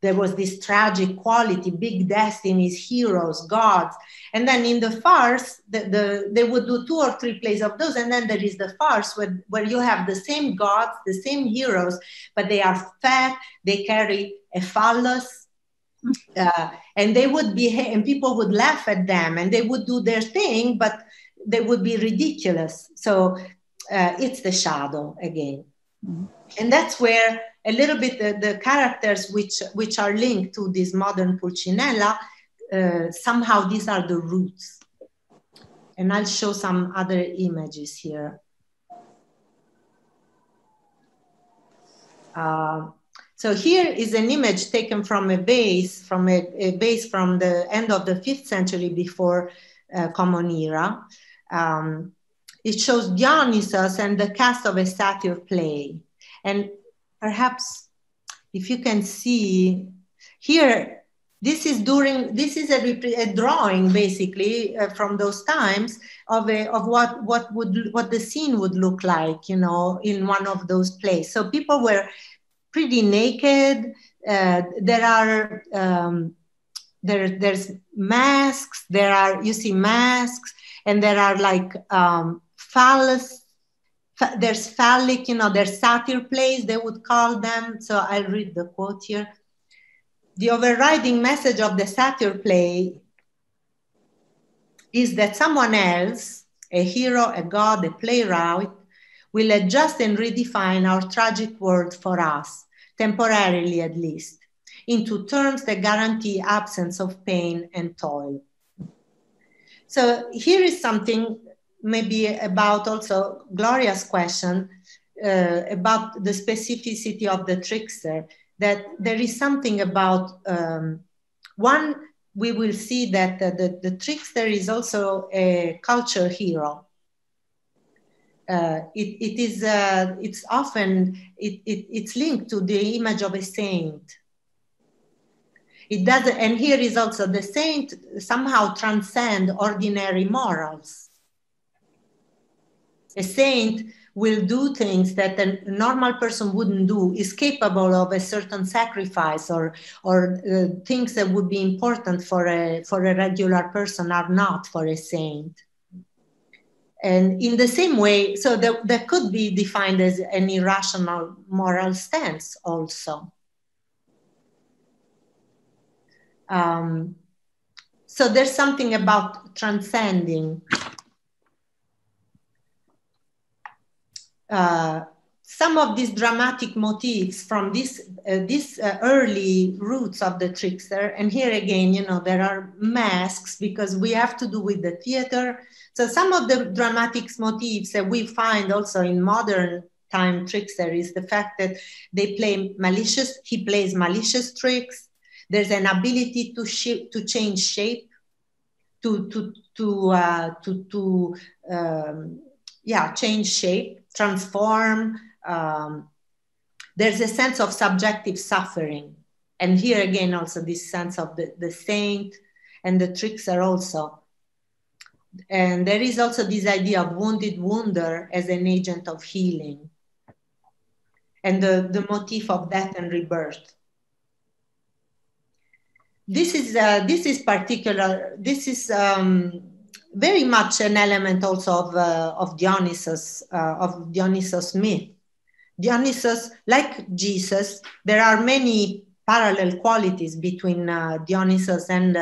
there was this tragic quality, big destinies, heroes, gods. And then in the farce, they would do 2 or 3 plays of those. And then there is the farce where you have the same gods, the same heroes, but they are fat, they carry a phallus, and they would behave, and people would laugh at them, and they would do their thing, but they would be ridiculous. So it's the shadow again. Mm-hmm. And that's where a little bit the characters which are linked to this modern Pulcinella, somehow these are the roots. And I'll show some other images here. So here is an image taken from a base from the end of the 5th century before Common Era. It shows Dionysus and the cast of a satyr play. And perhaps if you can see here, this is a drawing basically from those times of what the scene would look like, you know, in one of those plays. So people were pretty naked. There's masks. You see masks, and there are like there's phallic, you know, there's satyr plays, they would call them. So I'll read the quote here. The overriding message of the satyr play is that someone else, a hero, a god, a playwright, will adjust and redefine our tragic world for us, temporarily at least, into terms that guarantee absence of pain and toil. So here is something maybe about also Gloria's question about the specificity of the trickster, that there is something about, one, we will see that the trickster is also a culture hero. It's often linked to the image of a saint. It doesn't, and here is also the saint somehow transcend ordinary morals. A saint will do things that a normal person wouldn't do, is capable of a certain sacrifice, or things that would be important for a regular person are not for a saint. And in the same way, so that could be defined as an irrational moral stance also. So there's something about transcending. Some of these dramatic motifs from these early roots of the trickster, and here again, you know, there are masks because we have to do with the theater. So some of the dramatic motifs that we find also in modern time trickster is the fact that he plays malicious tricks. There's an ability to change shape, change shape, transform. There's a sense of subjective suffering. And here again, also this sense of the saint and the trickster also. And there is also this idea of wounded wonder as an agent of healing, and the motif of death and rebirth. This is very much an element also of Dionysus myth. Dionysus, like Jesus, there are many parallel qualities between Dionysus and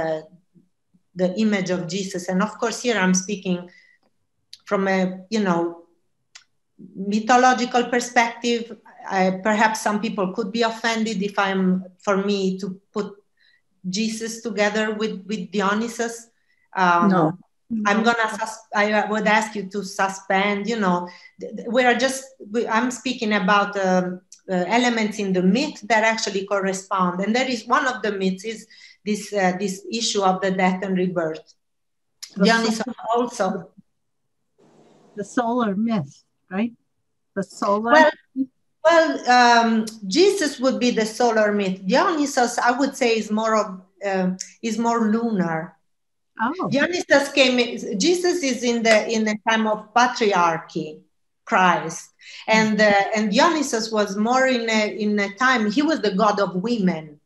the image of Jesus. And of course, here I'm speaking from a, you know, mythological perspective. Perhaps some people could be offended if for me to put Jesus together with Dionysus. No. I would ask you to suspend, you know, I'm speaking about elements in the myth that actually correspond. And there is one of the myths is this issue of the death and rebirth. Dionysus also. The solar myth, right? The solar. Well, Jesus would be the solar myth. Dionysus, I would say, is more lunar. Oh. Jesus is in the time of patriarchy, Christ, and Dionysus was more in a time, he was the god of women,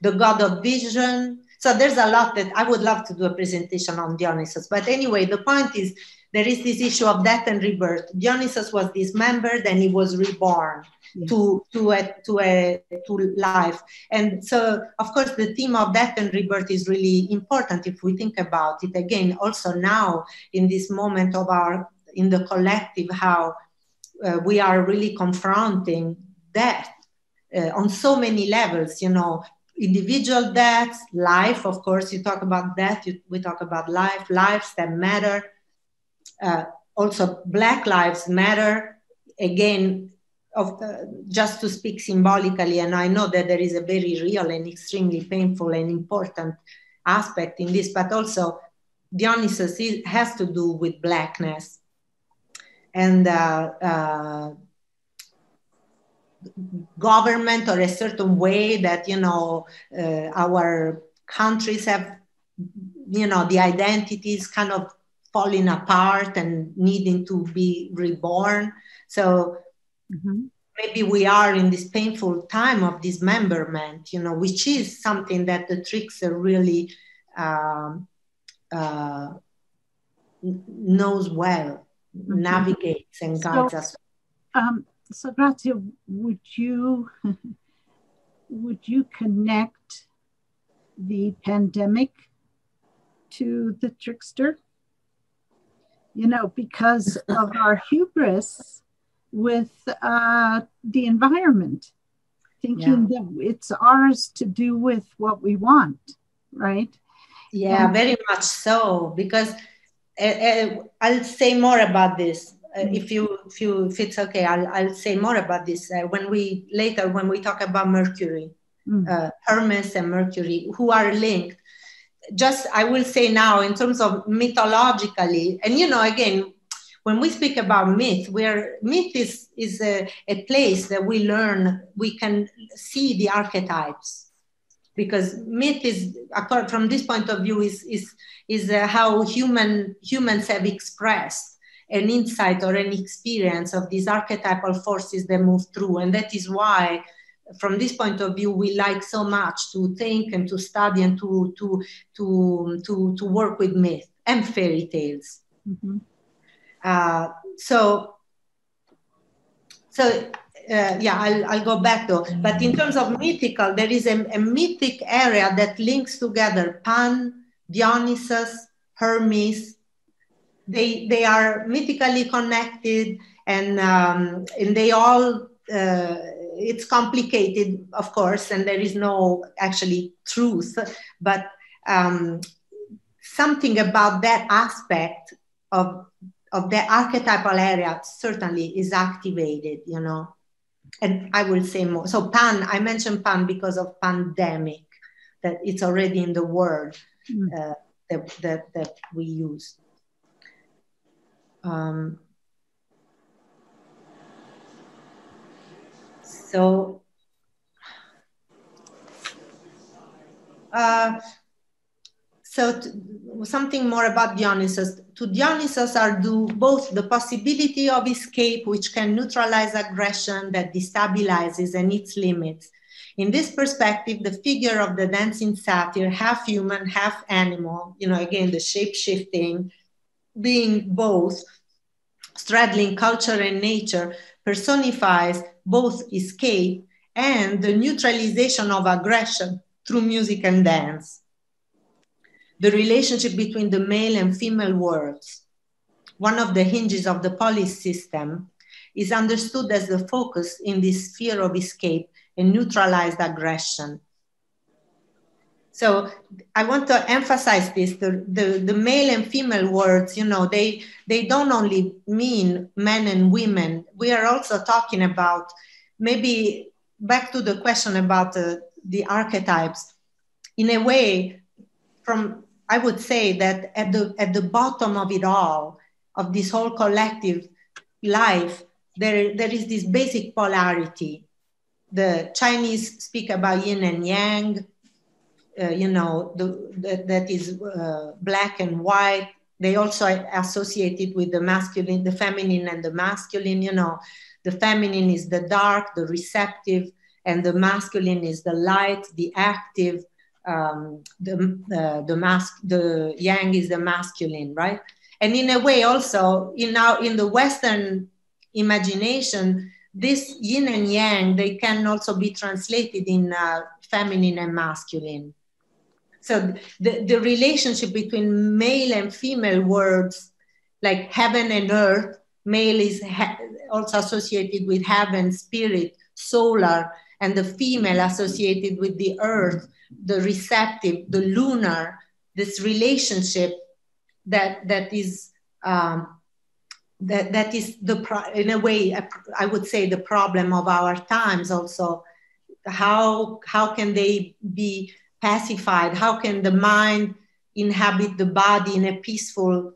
the god of vision. So there's a lot that I would love to do a presentation on Dionysus. But anyway, the point is there is this issue of death and rebirth. Dionysus was dismembered and he was reborn to life. And so, of course, the theme of death and rebirth is really important if we think about it. Again, also now in this moment in the collective, how we are really confronting death on so many levels, you know, individual deaths, life, of course, you talk about death, we talk about life, lives that matter. Also, Black Lives Matter, again, just to speak symbolically, and I know that there is a very real and extremely painful and important aspect in this, but also Dionysus has to do with Blackness. And government, or a certain way that, you know, our countries have, you know, the identities kind of falling apart and needing to be reborn. So maybe we are in this painful time of dismemberment, you know, which is something that the trickster really knows well, navigates and guides us. So Grazia, would you connect the pandemic to the trickster? You know, because of our hubris with the environment, thinking that it's ours to do with what we want, right? Yeah, very much so, because I'll say more about this. If it's okay, I'll say more about this when we talk about Mercury, Hermes and Mercury, who are linked. Just, I will say now, in terms of mythologically, and you know, again, when we speak about myth, myth is a place that we learn, we can see the archetypes, because myth is, from this point of view, is how humans have expressed an insight or an experience of these archetypal forces that move through, and that is why, from this point of view, we like so much to think and to study and to work with myth and fairy tales. I'll go back though. But in terms of mythical, there is a mythic area that links together Pan, Dionysus, Hermes. They are mythically connected, and they all. It's complicated, of course, and there is no actually truth, but something about that aspect of the archetypal area certainly is activated, you know. And I will say more. So Pan, I mentioned Pan because of pandemic, that it's already in the word that we use. So something more about Dionysus. To Dionysus are due both the possibility of escape, which can neutralize aggression that destabilizes and its limits. In this perspective, the figure of the dancing satyr, half human, half animal, you know, again, the shape-shifting, being both, straddling culture and nature, personifies both escape and the neutralization of aggression through music and dance. The relationship between the male and female worlds, one of the hinges of the polis system, is understood as the focus in this sphere of escape and neutralized aggression. So I want to emphasize this, the male and female words, you know, they don't only mean men and women. We are also talking about, maybe back to the question about the archetypes, in a way, I would say that at the bottom of it all, of this whole collective life, there is this basic polarity. The Chinese speak about yin and yang, you know, that is black and white. They also associate it with the masculine, the feminine and the masculine, you know. The feminine is the dark, the receptive, and the masculine is the light, the active. The yang is the masculine, right? And in a way also, in the Western imagination, this yin and yang, they can also be translated in feminine and masculine. So the relationship between male and female words, like heaven and earth, male is also associated with heaven, spirit, solar, and the female associated with the earth, the receptive, the lunar, this relationship that is that is in a way, I would say, the problem of our times also. How can they be pacified? How can the mind inhabit the body in a peaceful,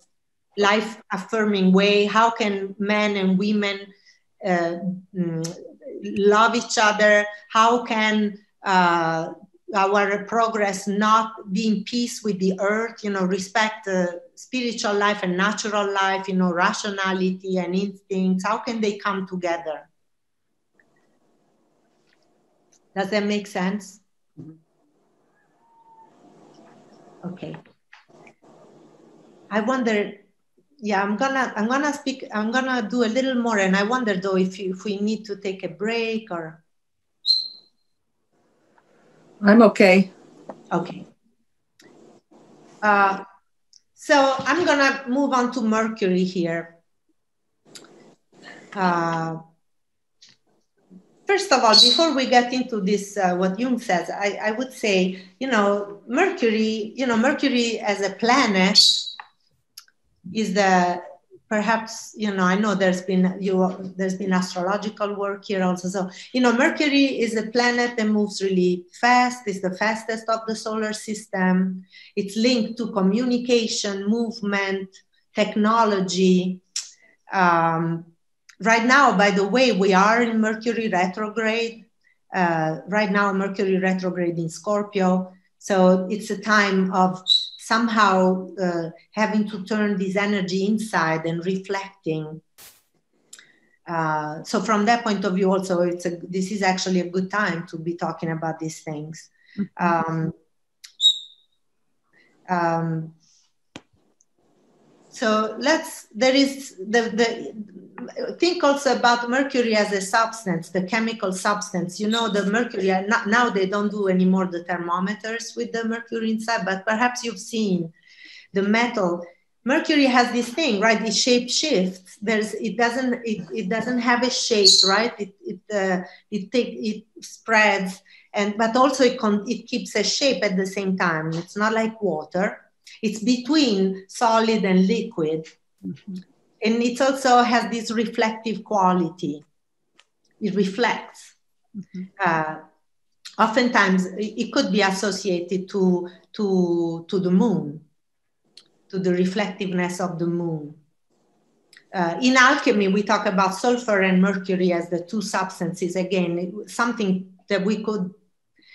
life-affirming way? How can men and women love each other? How can our progress not be in peace with the earth, respect spiritual life and natural life, rationality and instincts? How can they come together? Does that make sense? Okay. I wonder, yeah, I'm gonna do a little more, and I wonder though if we need to take a break or. I'm okay. Okay. So I'm gonna move on to Mercury here. First of all, before we get into this, what Jung says, I would say, Mercury, Mercury as a planet is perhaps, I know there's been astrological work here also. So, Mercury is a planet that moves really fast. It's the fastest of the solar system. It's linked to communication, movement, technology. Right now, by the way, we are in Mercury retrograde. Right now, Mercury retrograde in Scorpio. So it's a time of somehow having to turn this energy inside and reflecting. So from that point of view, also, this is actually a good time to be talking about these things. So think also about Mercury as a substance, the chemical substance. The mercury, now they don't do anymore the thermometers with the mercury inside, but perhaps you've seen the metal. Mercury has this thing, right? It shape shifts. It doesn't have a shape, right? It spreads, but also it keeps a shape at the same time. It's not like water. It's between solid and liquid. Mm-hmm. And it also has this reflective quality. It reflects. Mm-hmm. Oftentimes, it could be associated to the moon, to the reflectiveness of the moon. In alchemy, we talk about sulfur and mercury as the two substances. Again, something that we could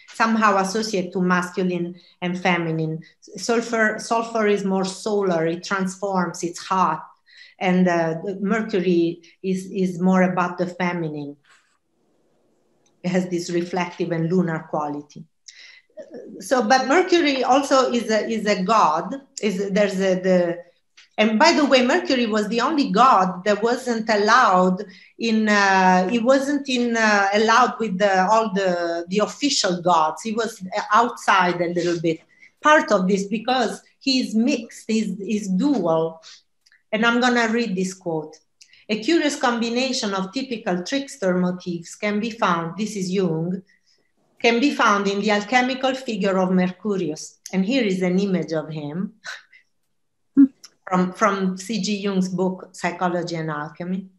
somehow associate to masculine and feminine. Sulfur is more solar, it transforms, it's hot. And the mercury is more about the feminine. It has this reflective and lunar quality. But Mercury also is a god. And by the way, Mercury was the only god that wasn't allowed allowed with all the official gods. He was outside a little bit. Part of this because he's mixed, he's dual. And I'm gonna read this quote. A curious combination of typical trickster motifs can be found, this is Jung, can be found in the alchemical figure of Mercurius. And here is an image of him from C.G. Jung's book, Psychology and Alchemy.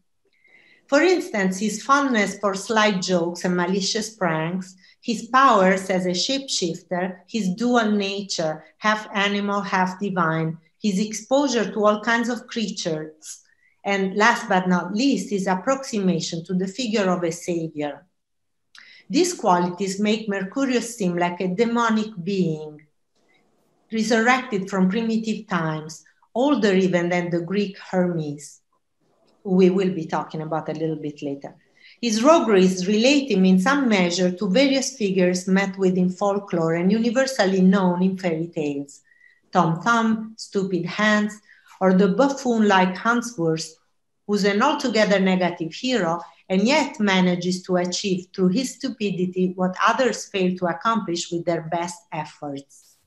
For instance, his fondness for slight jokes and malicious pranks, his powers as a shapeshifter, his dual nature, half animal, half divine, his exposure to all kinds of creatures, and last but not least, his approximation to the figure of a savior. These qualities make Mercurius seem like a demonic being, resurrected from primitive times, older even than the Greek Hermes, who we will be talking about a little bit later. His rogueries relate him in some measure to various figures met with in folklore and universally known in fairy tales. Tom Thumb, Stupid Hans, or the buffoon-like Hanswurst, who's an altogether negative hero and yet manages to achieve through his stupidity what others fail to accomplish with their best efforts.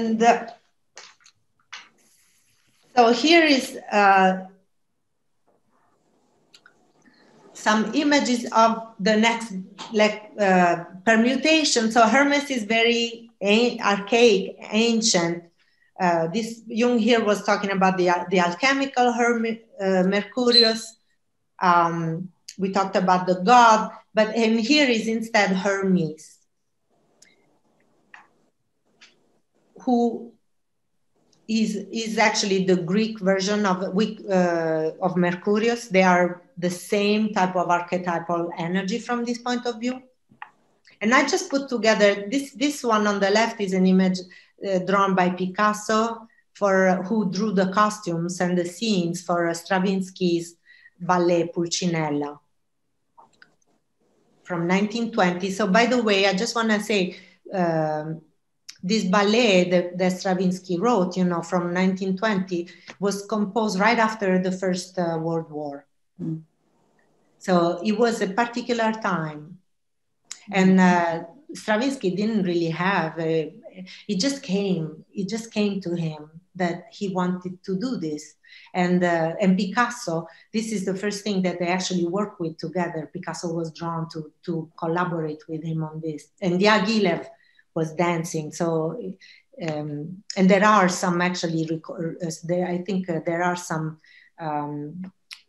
And so here is some images of the next permutation. So Hermes is very archaic, ancient. This Jung here was talking about the alchemical Mercurius. We talked about the god, but here is instead Hermes, who is actually the Greek version of Mercurius. They are the same type of archetypal energy from this point of view. And I just put together, this one on the left is an image drawn by Picasso, who drew the costumes and the scenes for Stravinsky's ballet Pulcinella from 1920. So by the way, I just want to say, this ballet that Stravinsky wrote, from 1920, was composed right after the First World War. Mm. So it was a particular time. And Stravinsky didn't really have, it just came to him that he wanted to do this. And Picasso, this is the first thing that they actually worked with together. Picasso was drawn to collaborate with him on this. And Diaghilev was dancing. So, and there are some actually, I think there are some,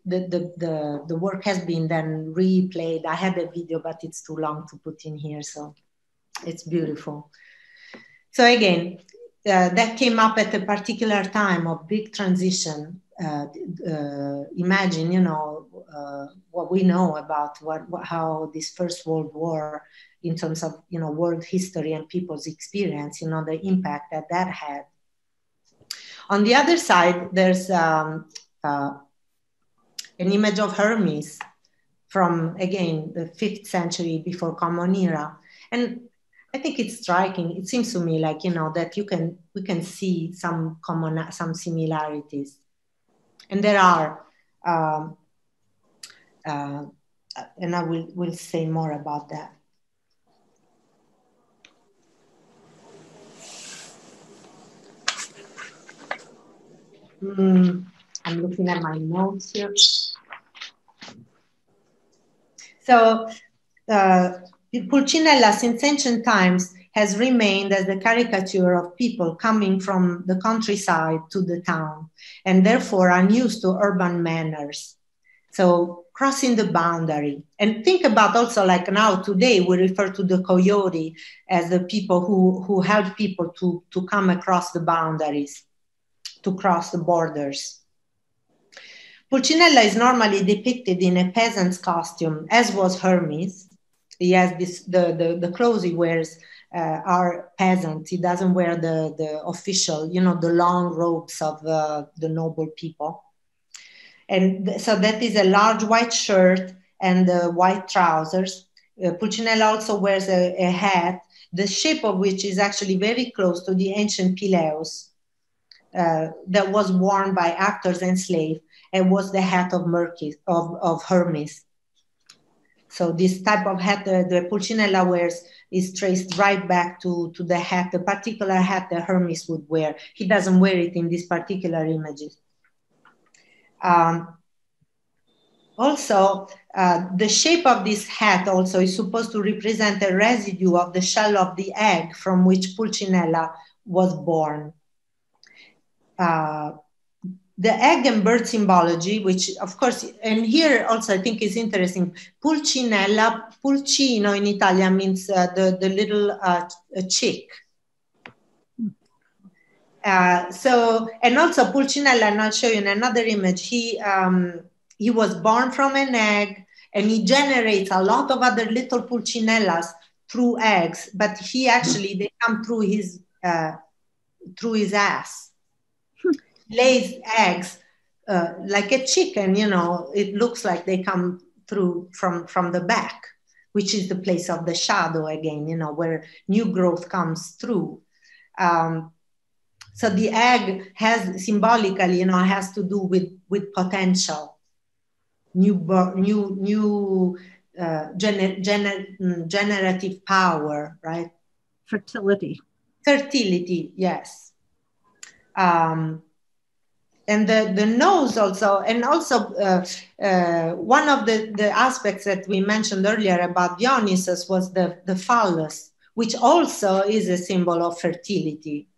the work has been then replayed. I had a video, but it's too long to put in here. So it's beautiful. So again, that came up at a particular time of big transition. Imagine, what we know about how this First World War, in terms of, world history and people's experience, the impact that had. On the other side, there's an image of Hermes from, again, the 5th century before Common Era. And I think it's striking. It seems to me like, that we can see some similarities. And there are, and I will say more about that. I'm looking at my notes here. So Pulcinella, since ancient times, has remained as the caricature of people coming from the countryside to the town, and therefore unused to urban manners. So crossing the boundary. And think about also, like now today, we refer to the coyote as the people who help people to come across the boundaries, to cross the borders. Pulcinella is normally depicted in a peasant's costume, as was Hermes. He has the clothes he wears are peasant. He doesn't wear the official, the long robes of the noble people. And so that is a large white shirt and white trousers. Pulcinella also wears a hat, the shape of which is actually very close to the ancient pileus that was worn by actors and slaves, and was the hat of Hermes. So this type of hat the Pulcinella wears is traced right back to the hat, the particular hat that Hermes would wear. He doesn't wear it in these particular images. Also, the shape of this hat also is supposed to represent a residue of the shell of the egg from which Pulcinella was born. The egg and bird symbology, which of course, and here also I think is interesting, Pulcinella, pulcino in Italian means the little chick. So, and also Pulcinella, and I'll show you in another image, he was born from an egg, and he generates a lot of other little Pulcinellas through eggs, but they come through his ass. Lays eggs like a chicken, it looks like they come through from the back, which is the place of the shadow again, where new growth comes through. So the egg has symbolically, has to do with potential, generative power, right? Fertility. Fertility, yes. And the nose also, and also one of the aspects that we mentioned earlier about Dionysus was the phallus, which also is a symbol of fertility.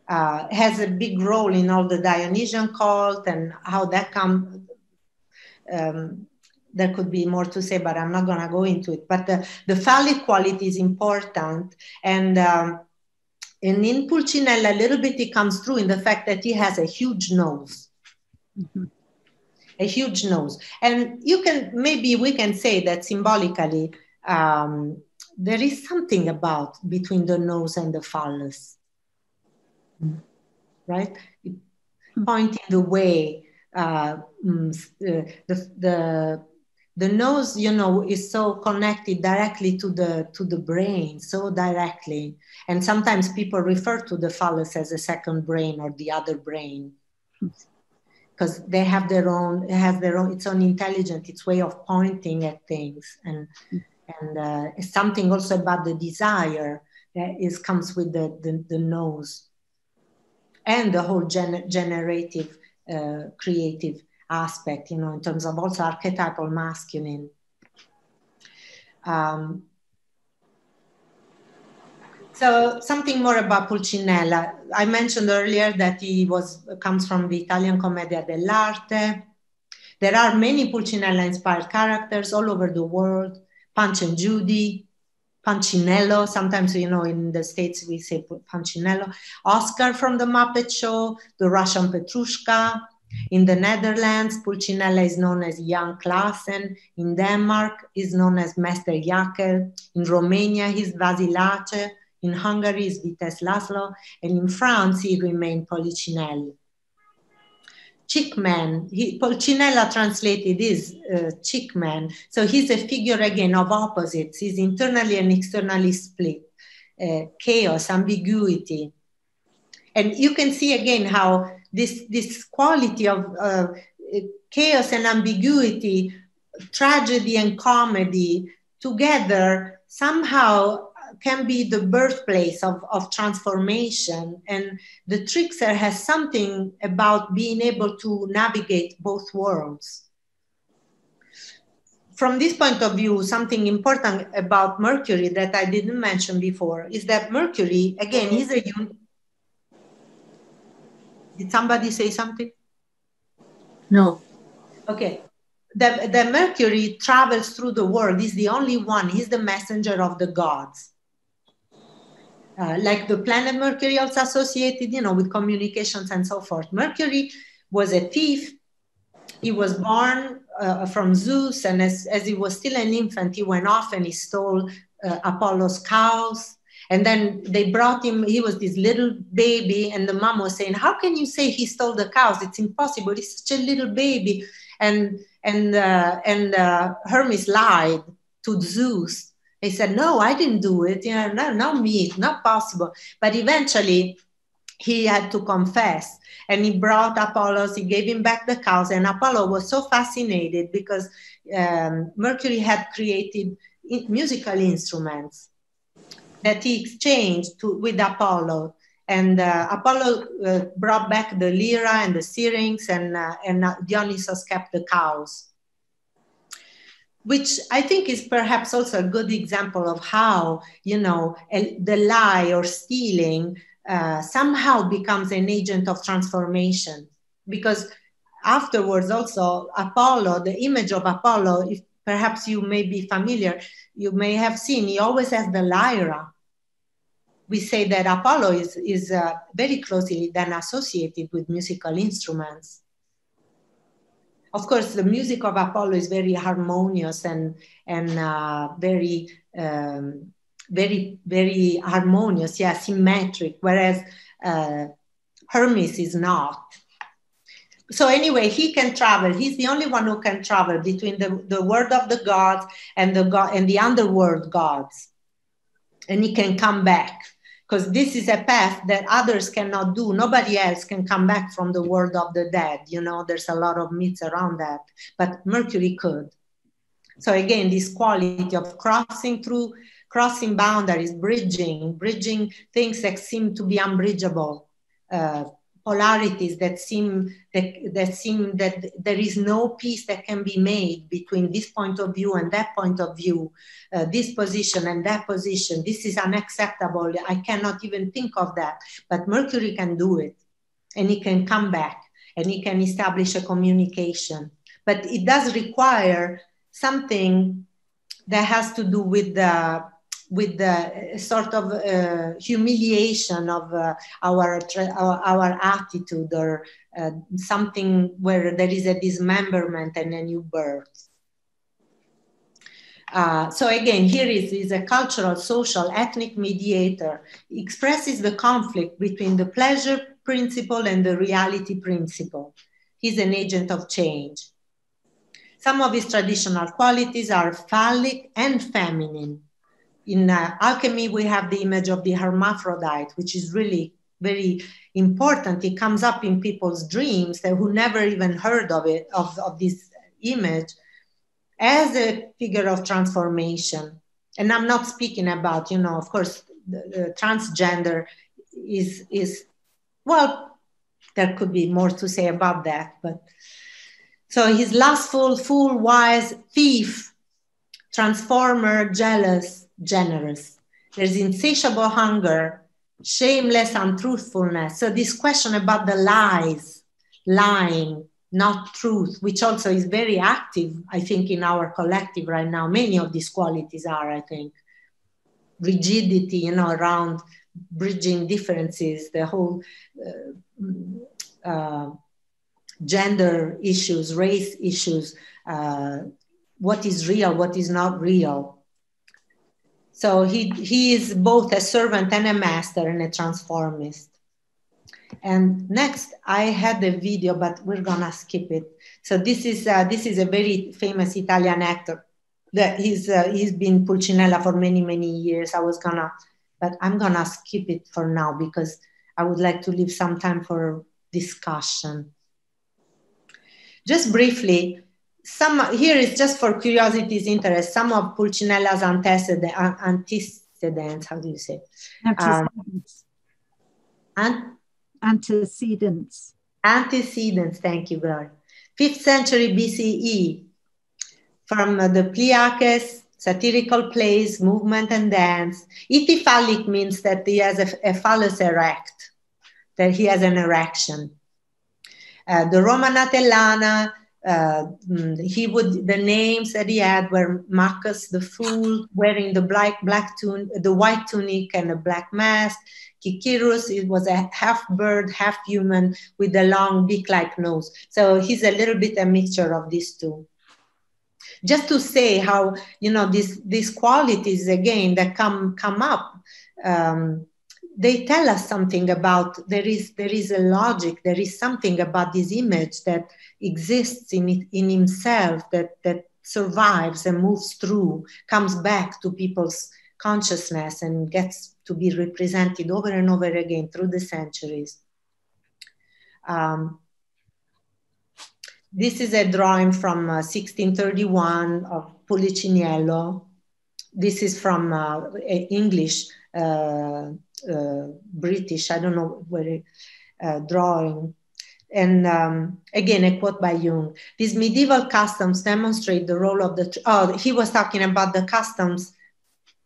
Has a big role in all the Dionysian cult and how that comes. There could be more to say, but I'm not going to go into it. But the phallic quality is important. And in Pulcinella, a little bit it comes through in the fact that he has a huge nose. Mm-hmm. A huge nose. And maybe we can say that symbolically, there is something about between the nose and the phallus. Right? Pointing the way, the nose, is so connected directly to the brain, so directly. And sometimes people refer to the phallus as a second brain or the other brain, because they have its own intelligence, its way of pointing at things, and it's something also about the desire that comes with the nose. And the whole generative, creative aspect, in terms of also archetypal masculine. So something more about Pulcinella. I mentioned earlier that he comes from the Italian Commedia dell'arte. There are many Pulcinella-inspired characters all over the world. Punch and Judy, Punchinello, sometimes, in the States we say Punchinello. Oscar from the Muppet Show, the Russian Petrushka. In the Netherlands, Pulcinella is known as Jan Klaassen. In Denmark, is known as Mester Jakel. In Romania, he's Vasilace. In Hungary, is Vitesse Laszlo. And in France, he remained Policinelli. Chick man, Pulcinella translated is chick man. So he's a figure again of opposites. He's internally and externally split. Chaos, ambiguity. And you can see again how this quality of chaos and ambiguity, tragedy and comedy together somehow can be the birthplace of transformation. And the trickster has something about being able to navigate both worlds. From this point of view, something important about Mercury that I didn't mention before is that Mercury, again, is a unit. Did somebody say something? No. Okay. The Mercury travels through the world. He's the only one. He's the messenger of the gods. Like the planet Mercury also associated, with communications and so forth. Mercury was a thief. He was born from Zeus, and as he was still an infant, he went off and he stole Apollo's cows. And then they brought him, he was this little baby, and the mom was saying, how can you say he stole the cows? It's impossible, he's such a little baby. And Hermes lied to Zeus. He said, no, I didn't do it. Not me, not possible. But eventually he had to confess, and he brought Apollo, he gave him back the cows, and Apollo was so fascinated because Mercury had created musical instruments that he exchanged with Apollo. And Apollo brought back the lyra and the syrinx, and Dionysus kept the cows. Which I think is perhaps also a good example of how, the lie or stealing somehow becomes an agent of transformation. Because afterwards also, Apollo, the image of Apollo, if perhaps you may be familiar, you may have seen, he always has the lyra. We say that Apollo is very closely then associated with musical instruments. Of course, the music of Apollo is very harmonious and very, very harmonious, symmetric, whereas Hermes is not. So anyway, he can travel. He's the only one who can travel between the world of the gods and the underworld gods. And he can come back, because this is a path that others cannot do. Nobody else can come back from the world of the dead. There's a lot of myths around that, but Mercury could. So again, this quality of crossing through crossing boundaries, bridging things that seem to be unbridgeable, polarities that seem that there is no peace that can be made between this point of view and that point of view, this position and that position. This is unacceptable. I cannot even think of that. But Mercury can do it, and he can come back, and he can establish a communication. But it does require something that has to do with the sort of humiliation of our attitude, or something where there is a dismemberment and a new birth. So again, here is a cultural, social, ethnic mediator. He expresses the conflict between the pleasure principle and the reality principle. He's an agent of change. Some of his traditional qualities are phallic and feminine. In alchemy, we have the image of the hermaphrodite, which is really very important. It comes up in people's dreams who never even heard of it, of this image, as a figure of transformation. And I'm not speaking about, of course, the transgender is, well, there could be more to say about that. But so he's lustful, fool, wise, thief, transformer, jealous, generous. There's insatiable hunger, shameless untruthfulness. So this question about the lies, lying, not truth, which also is very active, I think, in our collective right now. Many of these qualities are, I think, rigidity, around bridging differences, the whole gender issues, race issues, what is real, what is not real. So he is both a servant and a master and a transformist. And next, I had a video, but we're gonna skip it. So this is a very famous Italian actor. That he's been Pulcinella for many, many years. But I'm gonna skip it for now because I would like to leave some time for discussion. Just briefly, here is just for curiosity's interest, some of Pulcinella's antecedents, how do you say? Antecedents. Antecedents, thank you, Gloria. 5th century BCE, from the Pliakes, satirical plays, movement and dance. Ithyphallic means that he has a phallus erect, that he has an erection. The Roma Natellana, the names that he had were Marcus the Fool, wearing the white tunic and a black mask. Kikirus, it was a half bird, half human with a long beak-like nose. So he's a little bit a mixture of these two. Just to say how, these qualities, again, that come up, they tell us something about, there is a logic, there is something about this image that exists in himself, that survives and moves through, comes back to people's consciousness and gets to be represented over and over again through the centuries. This is a drawing from 1631 of Policiniello. This is from English, British, I don't know where, drawing. And again, a quote by Jung. These medieval customs demonstrate the role of he was talking about the customs.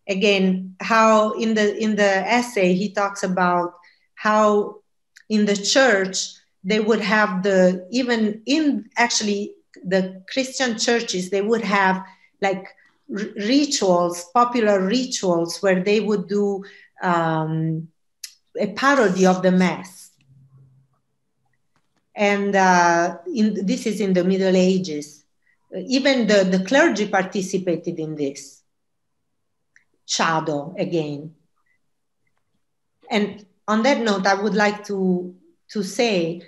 Again, how in the essay, he talks about how in the church, they would have even in actually the Christian churches, they would have like rituals, popular rituals, where they would do a parody of the Mass. And this is in the Middle Ages. Even the clergy participated in this. Shadow, again. And on that note, I would like to say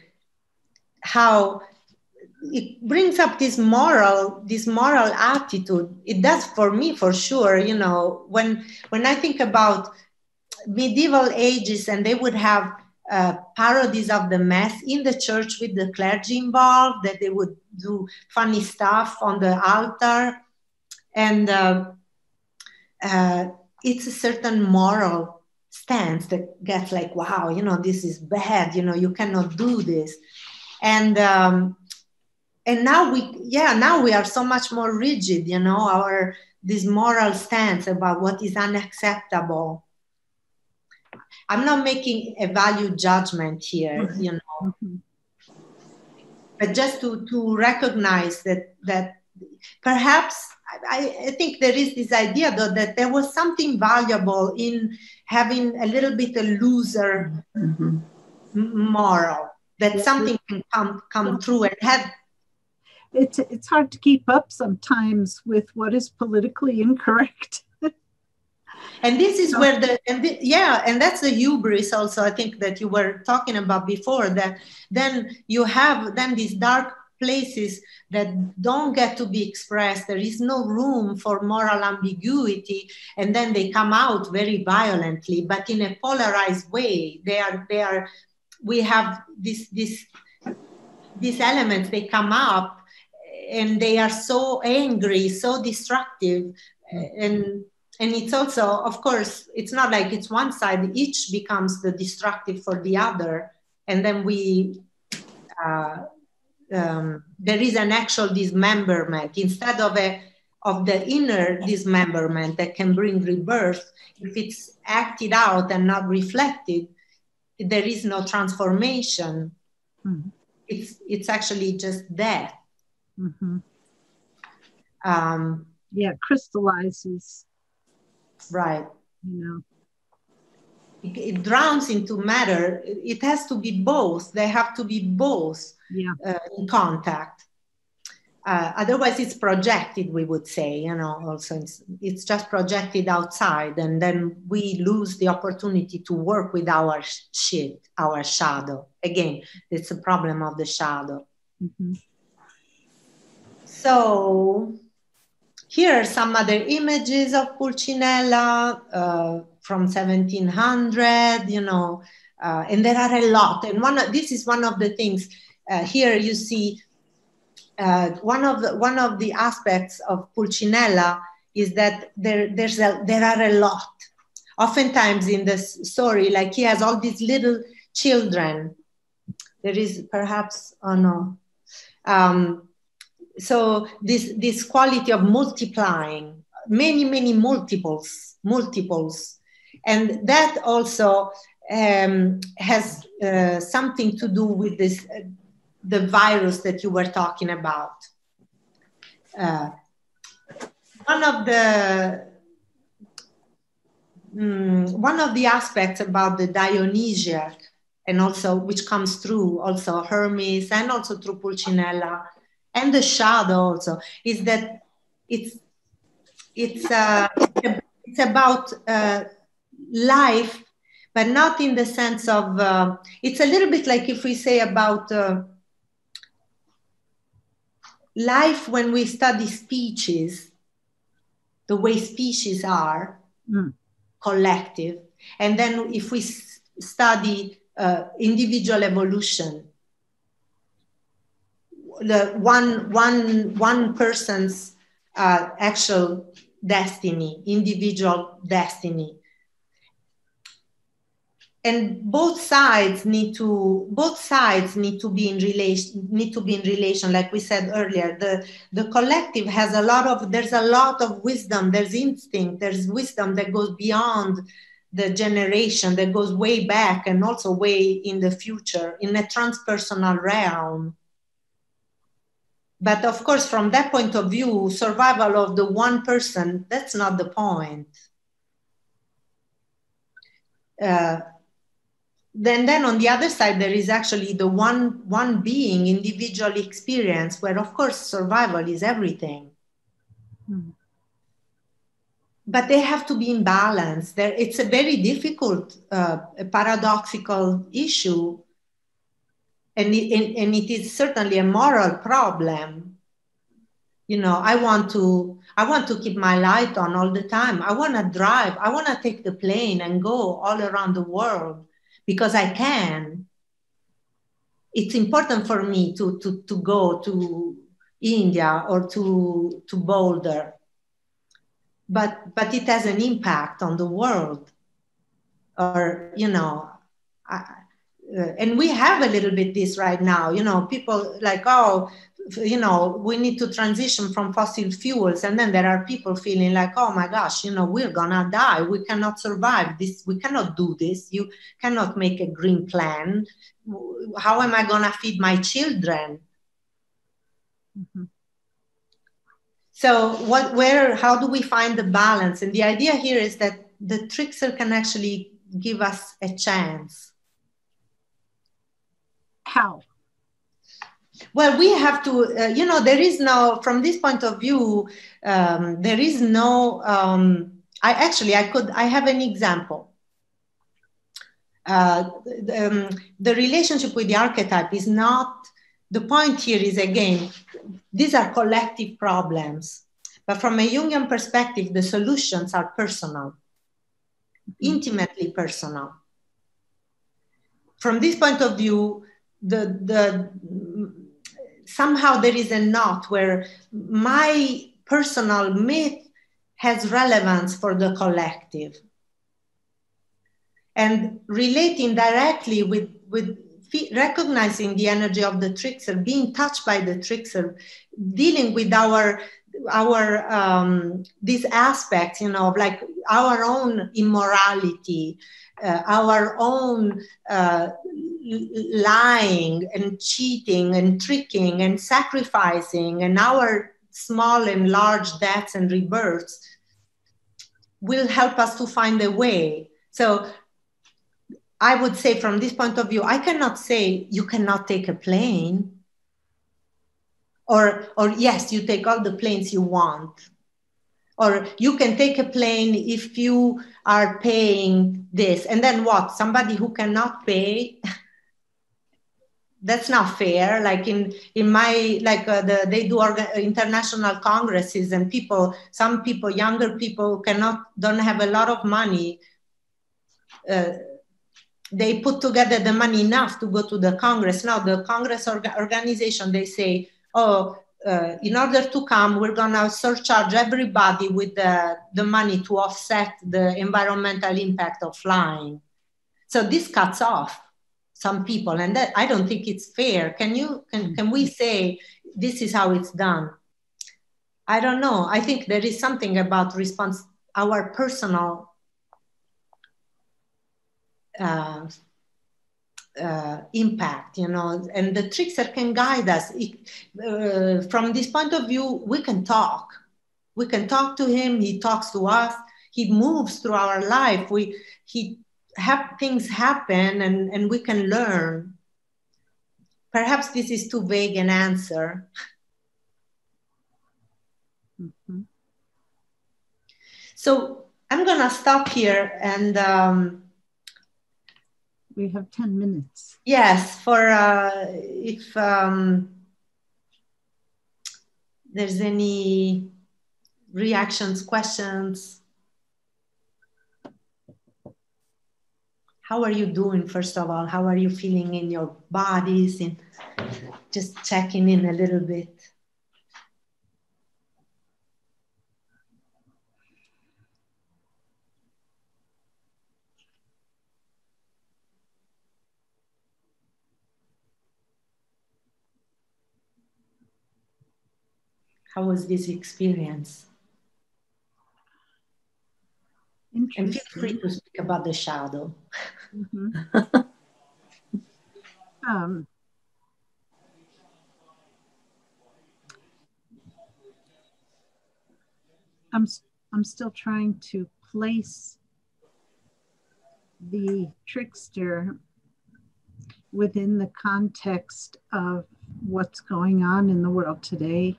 how it brings up this moral attitude. It does for me, for sure. When I think about medieval ages, and they would have parodies of the Mass in the church with the clergy involved, that they would do funny stuff on the altar. And it's a certain moral stance that gets like, wow, this is bad, you cannot do this. And now we are so much more rigid, this moral stance about what is unacceptable. I'm not making a value judgment here, Mm-hmm. but just to recognize that perhaps I think there is this idea though that there was something valuable in having a little bit a looser moral, that something can come through and have. It's hard to keep up sometimes with what is politically incorrect. And this is where and that's the hubris also, I think, that you were talking about before, that then you have these dark places that don't get to be expressed. There is no room for moral ambiguity, and then they come out very violently, but in a polarized way. We have these elements, they come up and they are so angry, so destructive, and it's also, of course, it's not like it's one side, each becomes the destructive for the other. And then there is an actual dismemberment instead of the inner dismemberment that can bring rebirth. If it's acted out and not reflected, there is no transformation. Mm-hmm. It's actually just death. Mm-hmm. It crystallizes. Right. It drowns into matter. It has to be both. They have to be both in contact. Otherwise, it's projected, we would say, also it's just projected outside, and then we lose the opportunity to work with our our shadow. Again, it's a problem of the shadow. Mm-hmm. So here are some other images of Pulcinella from 1700, and there are a lot. And this is one of the things. Here you see one of the aspects of Pulcinella is that there are a lot. Oftentimes in this story, like he has all these little children. There is perhaps, so this quality of multiplying, many multiples, and that also has something to do with this, the virus that you were talking about. One of the aspects about the Dionysiac, and also which comes through also Hermes and also through Pulcinella, and the shadow also, is that it's about life, but not in the sense of, it's a little bit like if we say about life when we study species, the way species are collective, and then if we study individual evolution, the one person's actual destiny, individual destiny, and both sides need to be in relation. Like we said earlier, the collective has there's a lot of wisdom, there's instinct, there's wisdom that goes beyond the generation, that goes way back and also way in the future, in a transpersonal realm. But of course, from that point of view, survival of the one person, that's not the point. Then on the other side, there is actually the one being, individual experience, where of course survival is everything. But they have to be in balance. It's a very difficult, paradoxical issue. And it is certainly a moral problem. I want to keep my light on all the time. I want to drive. I want to take the plane and go all around the world because I can. It's important for me to go to India or to Boulder. but it has an impact on the world. Or, you know, and we have a little bit this right now, you know, people like, oh, you know, we need to transition from fossil fuels. And then there are people feeling like, oh my gosh, you know, we're gonna die. We cannot survive this. We cannot do this. You cannot make a green plan. How am I gonna feed my children? Mm-hmm. So how do we find the balance? And the idea here is that the trickster can actually give us a chance. How? Well, we have to, you know, there is no, from this point of view, there is no, I have an example. The relationship with the archetype is not, the point here is, again, these are collective problems, but from a Jungian perspective, the solutions are personal, intimately personal. From this point of view, somehow there is a knot where my personal myth has relevance for the collective. And relating directly with recognizing the energy of the trickster, being touched by the trickster, dealing with these aspects, you know, like our own immorality, our own lying and cheating and tricking and sacrificing, and our small and large deaths and rebirths will help us to find a way. So I would say, from this point of view, I cannot say you cannot take a plane, or yes, you take all the planes you want, or you can take a plane if you are paying this. And then what? Somebody who cannot pay? That's not fair. Like in my, like they do international congresses, and some people, younger people don't have a lot of money. They put together the money enough to go to the Congress. Now the Congress organization, they say, oh, in order to come, we're gonna surcharge everybody with the money to offset the environmental impact of flying. So this cuts off some people, and that, I don't think it's fair. Can we say this is how it's done? I don't know. I think there is something about our personal impact, you know, and the trickster can guide us. From this point of view, we can talk. We can talk to him. He talks to us. He moves through our life. Things happen, and we can learn. Perhaps this is too vague an answer. Mm-hmm. So I'm gonna stop here, and we have 10 minutes. Yes, for if there's any reactions, questions. How are you doing, first of all? How are you feeling in your bodies? And just checking in a little bit. How was this experience? And feel free to speak about the shadow. Mm-hmm. I'm still trying to place the trickster within the context of what's going on in the world today,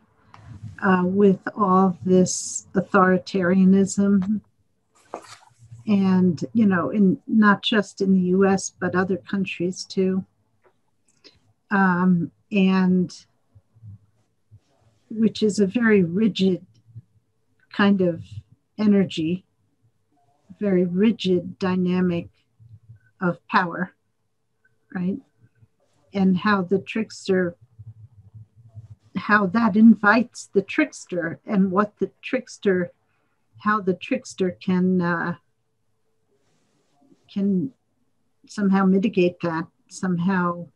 with all this authoritarianism, and, you know, not just in the US, but other countries too. And which is a very rigid kind of energy, very rigid dynamic of power, right? And how the trickster, how that invites the trickster, and what the trickster how the trickster can somehow mitigate that, somehow,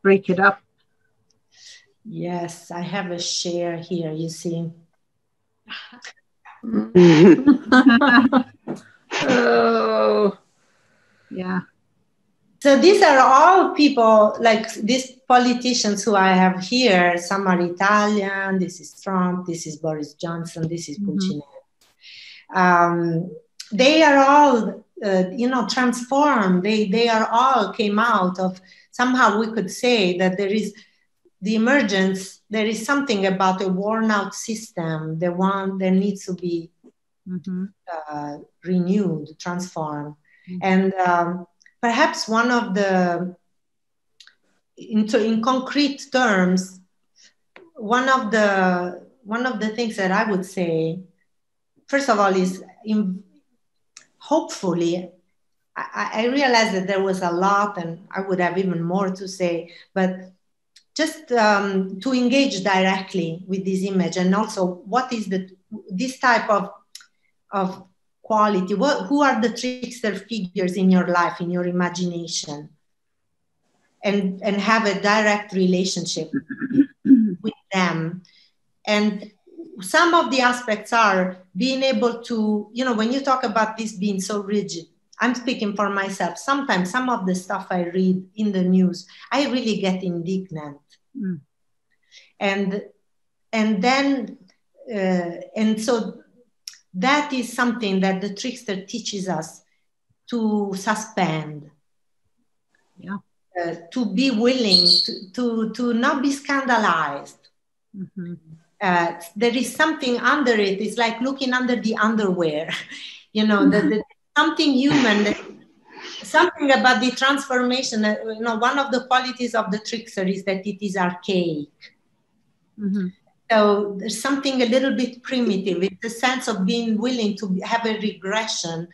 break it up. Yes, I have a share here, you see. Oh. Yeah. So these are all people, like these politicians who I have here. Some are Italian. This is Trump. This is Boris Johnson. This is Putin. They are all, transformed. They are all came out of, somehow we could say that there is the emergence, there is something about a worn out system, the one that needs to be renewed, transformed. And perhaps one of the, in concrete terms, one of the things that I would say, first of all, is hopefully, I realized that there was a lot and I would have even more to say, but just to engage directly with this image, and also what is this type of quality, who are the trickster figures in your life, in your imagination, and have a direct relationship with them. And some of the aspects are being able to, when you talk about this being so rigid, I'm speaking for myself. Sometimes some of the stuff I read in the news, I really get indignant. And so that is something that the trickster teaches us to suspend. Yeah. To be willing to not be scandalized. There is something under it. It's like looking under the underwear, something human, something about the transformation. One of the qualities of the trickster is that it is archaic. So there's something a little bit primitive. It's a sense of being willing to have a regression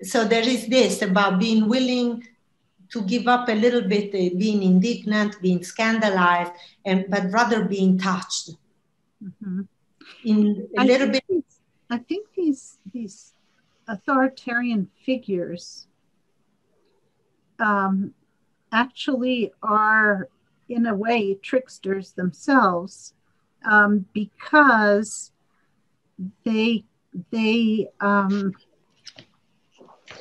so there is this about being willing to give up a little bit, being indignant, being scandalized, but rather being touched. In a little bit. I think these authoritarian figures actually are, in a way, tricksters themselves, because they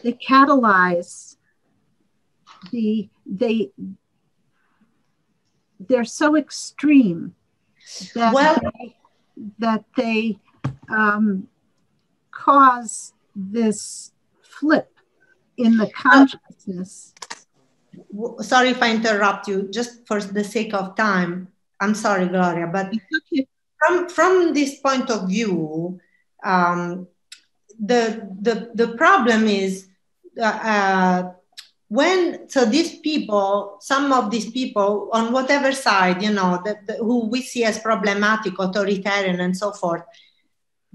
catalyze they're so extreme that they cause this flip in the consciousness. Sorry if I interrupt you, just for the sake of time. I'm sorry, Gloria, but from this point of view, the problem is these people, some of these people on whatever side, who we see as problematic, authoritarian and so forth,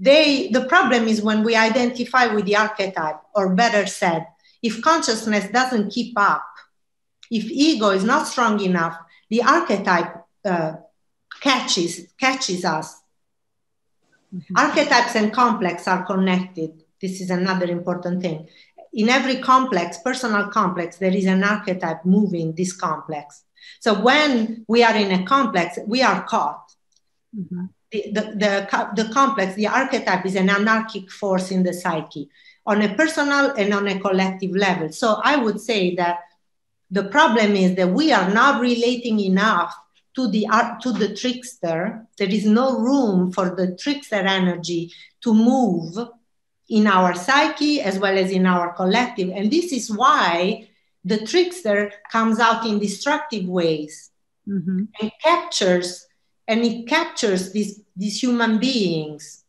the problem is when we identify with the archetype, or better said, if consciousness doesn't keep up, if ego is not strong enough, the archetype catches us. Archetypes and complex are connected. This is another important thing. In every complex, personal complex, there is an archetype moving this complex. So when we are in a complex, we are caught. The complex, the archetype is an anarchic force in the psyche on a personal and on a collective level. So I would say that the problem is that we are not relating enough to the trickster. There is no room for the trickster energy to move in our psyche as well as in our collective. And this is why the trickster comes out in destructive ways and captures these human beings.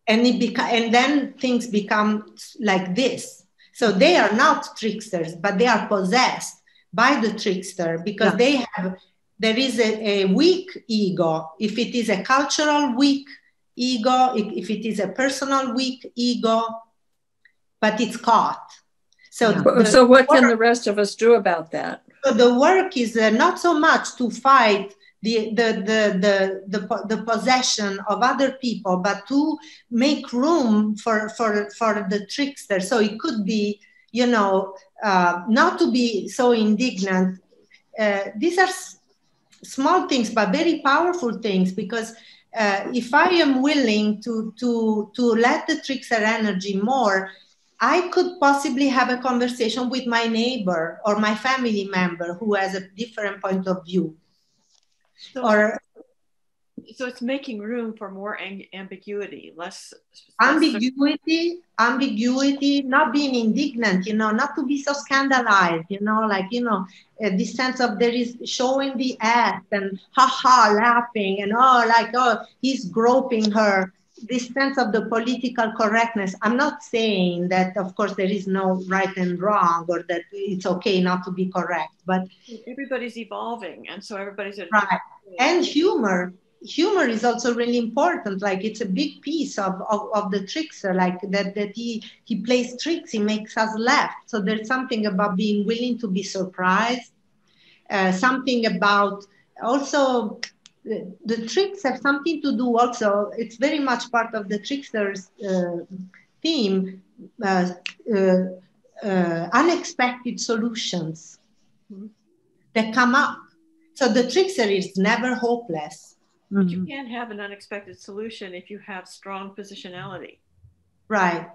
And then things become like this. So they are not tricksters, but they are possessed by the trickster because there is a weak ego. If it is a cultural weak ego, if it is a personal weak ego, but it's caught. So what can the rest of us do about that? So the work is not so much to fight the possession of other people, but to make room for the trickster. So it could be, not to be so indignant. These are small things, but very powerful things, because if I am willing to let the trickster energy more, I could possibly have a conversation with my neighbor or my family member who has a different point of view. So it's making room for more ambiguity, less ambiguity, not being indignant, not to be so scandalized, this sense of there is showing the ass and laughing and he's groping her. This sense of the political correctness. I'm not saying that, of course, there is no right and wrong, or that it's okay not to be correct, but everybody's evolving, and so everybody's right. And humor is also really important. Like, it's a big piece of the trickster, like that he plays tricks, he makes us laugh. So there's something about being willing to be surprised, something about also the tricks have something to do also, it's very much part of the trickster's theme, unexpected solutions that come up. So the trickster is never hopeless. But you can't have an unexpected solution if you have strong positionality. Right.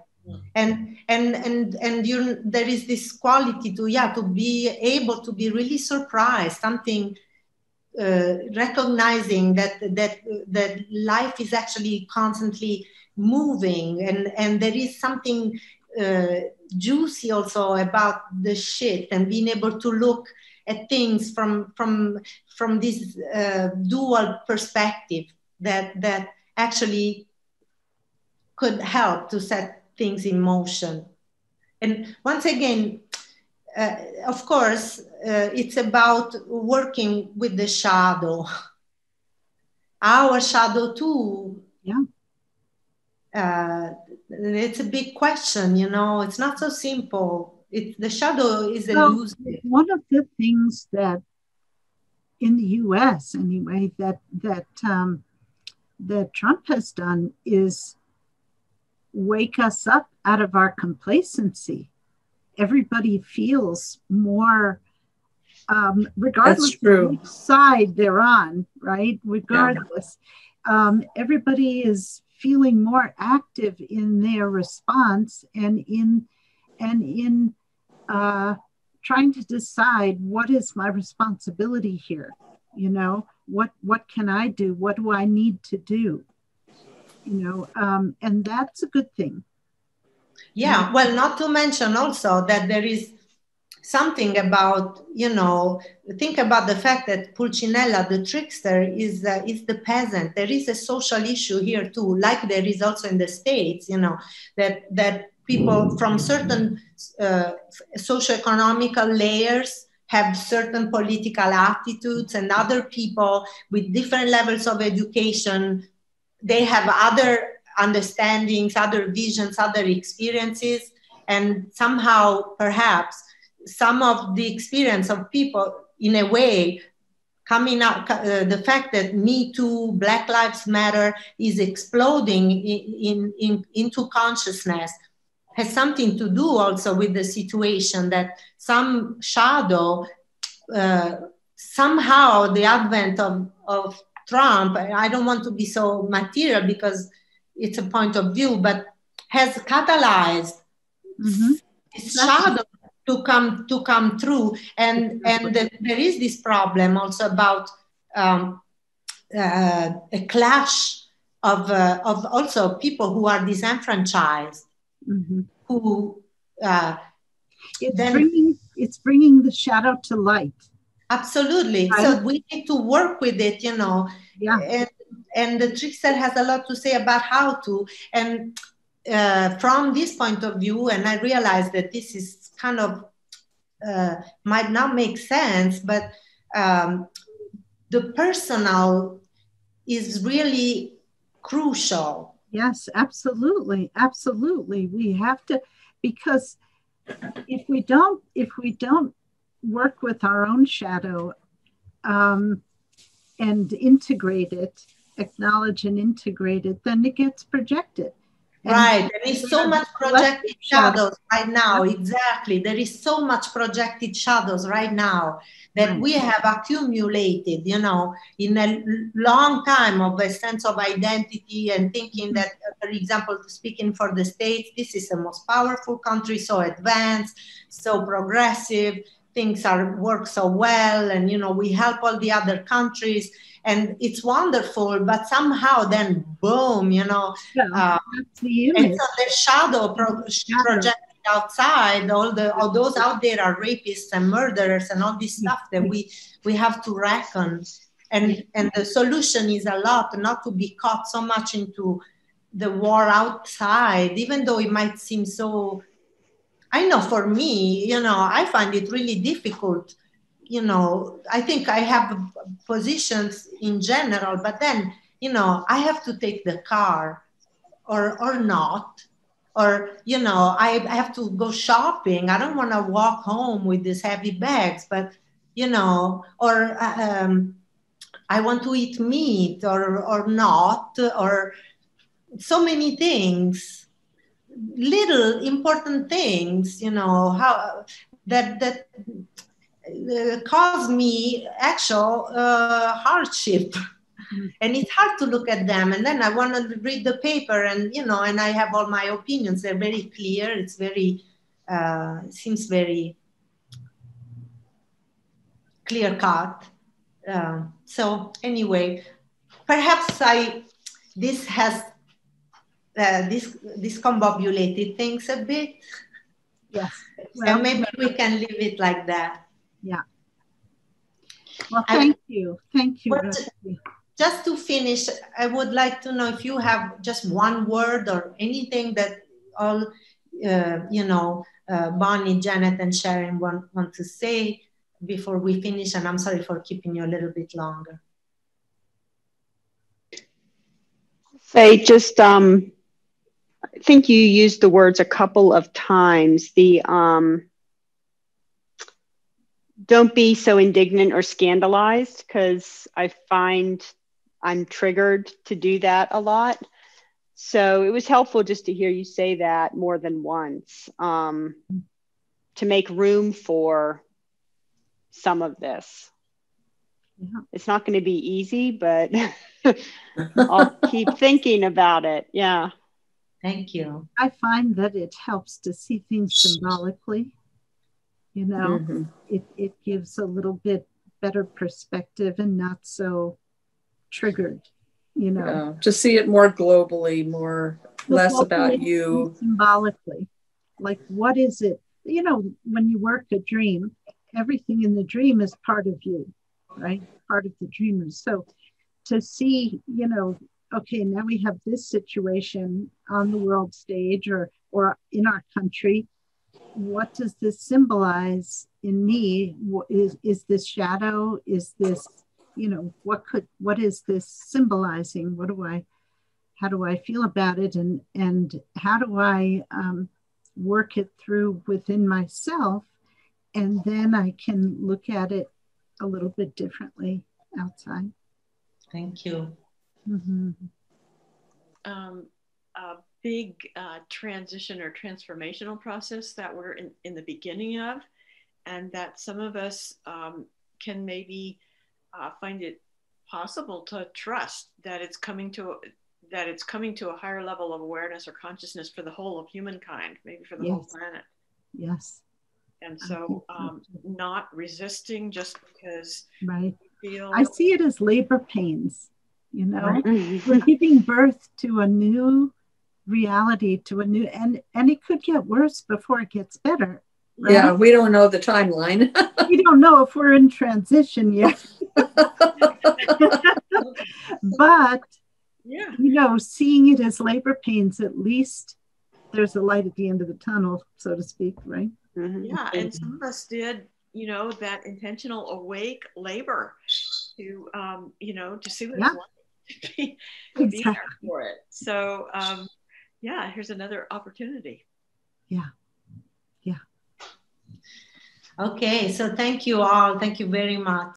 And there is this quality to be able to be really surprised, something recognizing that life is actually constantly moving, and there is something juicy also about the shit, and being able to look at things from this dual perspective that actually could help to set things in motion. And once again, of course, it's about working with the shadow. Our shadow too. Yeah. It's a big question, it's not so simple. The shadow is elusive. One of the things that in the US anyway, that Trump has done is wake us up out of our complacency. Everybody feels more, regardless of which side they're on, right? Regardless, everybody is feeling more active in their response and in trying to decide, what is my responsibility here? What can I do? What do I need to do? And that's a good thing. Yeah, well, not to mention also that there is something about, think about the fact that Pulcinella, the trickster, is the peasant. There is a social issue here too, like there is also in the States, that people from certain socioeconomical layers have certain political attitudes, and other people with different levels of education, they have other understandings, other visions, other experiences, and somehow perhaps some of the experience of people, in a way, coming out, the fact that Me Too, Black Lives Matter is exploding into consciousness, has something to do also with the situation that some shadow, somehow the advent of Trump, I don't want to be so material because it's a point of view, but has catalyzed shadow to come through, and there is this problem also about a clash of also people who are disenfranchised, who it's bringing the shadow to light. Absolutely. Right? So we need to work with it, Yeah. And the trickster has a lot to say about how to. And from this point of view, and I realize that this is kind of might not make sense, but the personal is really crucial. Yes, absolutely. Absolutely. We have to, because if we don't work with our own shadow, and integrate it, acknowledge and integrate it, then it gets projected. Right, there is so much projected shadows right now. Exactly, there is so much projected shadows right now that we have accumulated, you know, in a long time of a sense of identity and thinking that, for example, speaking for the States, this is the most powerful country, so advanced, so progressive, things work so well, and you know, we help all the other countries. And it's wonderful, but somehow then boom, you know, it's the shadow projected outside. All those out there are rapists and murderers and all this stuff that we have to reckon. And the solution is a lot, not to be caught so much into the war outside, even though it might seem so. I know for me, you know, I find it really difficult. You know, I think I have positions in general, but then, you know, I have to take the car or not, or, you know, I have to go shopping. I don't want to walk home with these heavy bags, but, you know, or I want to eat meat or not, or so many things, little important things, you know, how that cause me actual hardship. And it's hard to look at them. And then I want to read the paper and, you know, and I have all my opinions. They're very clear. It's very, seems very clear cut. So anyway, perhaps this has, this discombobulated things a bit. Yes. Well, and maybe we can leave it like that. Yeah. Well, thank you. Thank you. Just to finish, I would like to know if you have just one word or anything that all, you know, Bonnie, Janet, and Sharon want to say before we finish. And I'm sorry for keeping you a little bit longer. Say just, I think you used the words a couple of times. The don't be so indignant or scandalized, because I find I'm triggered to do that a lot. So it was helpful just to hear you say that more than once, to make room for some of this. Yeah. It's not going to be easy, but I'll keep thinking about it. Yeah. Thank you. I find that it helps to see things symbolically. You know, it gives a little bit better perspective and not so triggered, you know. To see it more globally, less about you. Symbolically. Like, what is it? You know, when you work a dream, everything in the dream is part of you, right? Part of the dreamer. So to see, you know, okay, now we have this situation on the world stage or in our country. What does this symbolize in me? Is this shadow? Is this, you know, what is this symbolizing? How do I feel about it? And how do I work it through within myself? And then I can look at it a little bit differently outside. Thank you. Mm-hmm. A big transition or transformational process that we're in the beginning of, and that some of us can maybe find it possible to trust that it's coming to a higher level of awareness or consciousness for the whole of humankind, maybe for the whole planet. Yes. And so not resisting just because we feel. I see it as labor pains, you know. Right. We're giving birth to a new reality, to a new, and it could get worse before it gets better. Right? Yeah, we don't know the timeline. We don't know if we're in transition yet. But yeah, you know, seeing it as labor pains, at least there's a light at the end of the tunnel, so to speak, right? Mm-hmm. Yeah, and some of us did, you know, that intentional awake labor to, you know, to see what it's like to be there for it. So, yeah, here's another opportunity. Yeah. Okay, so thank you all. Thank you very much.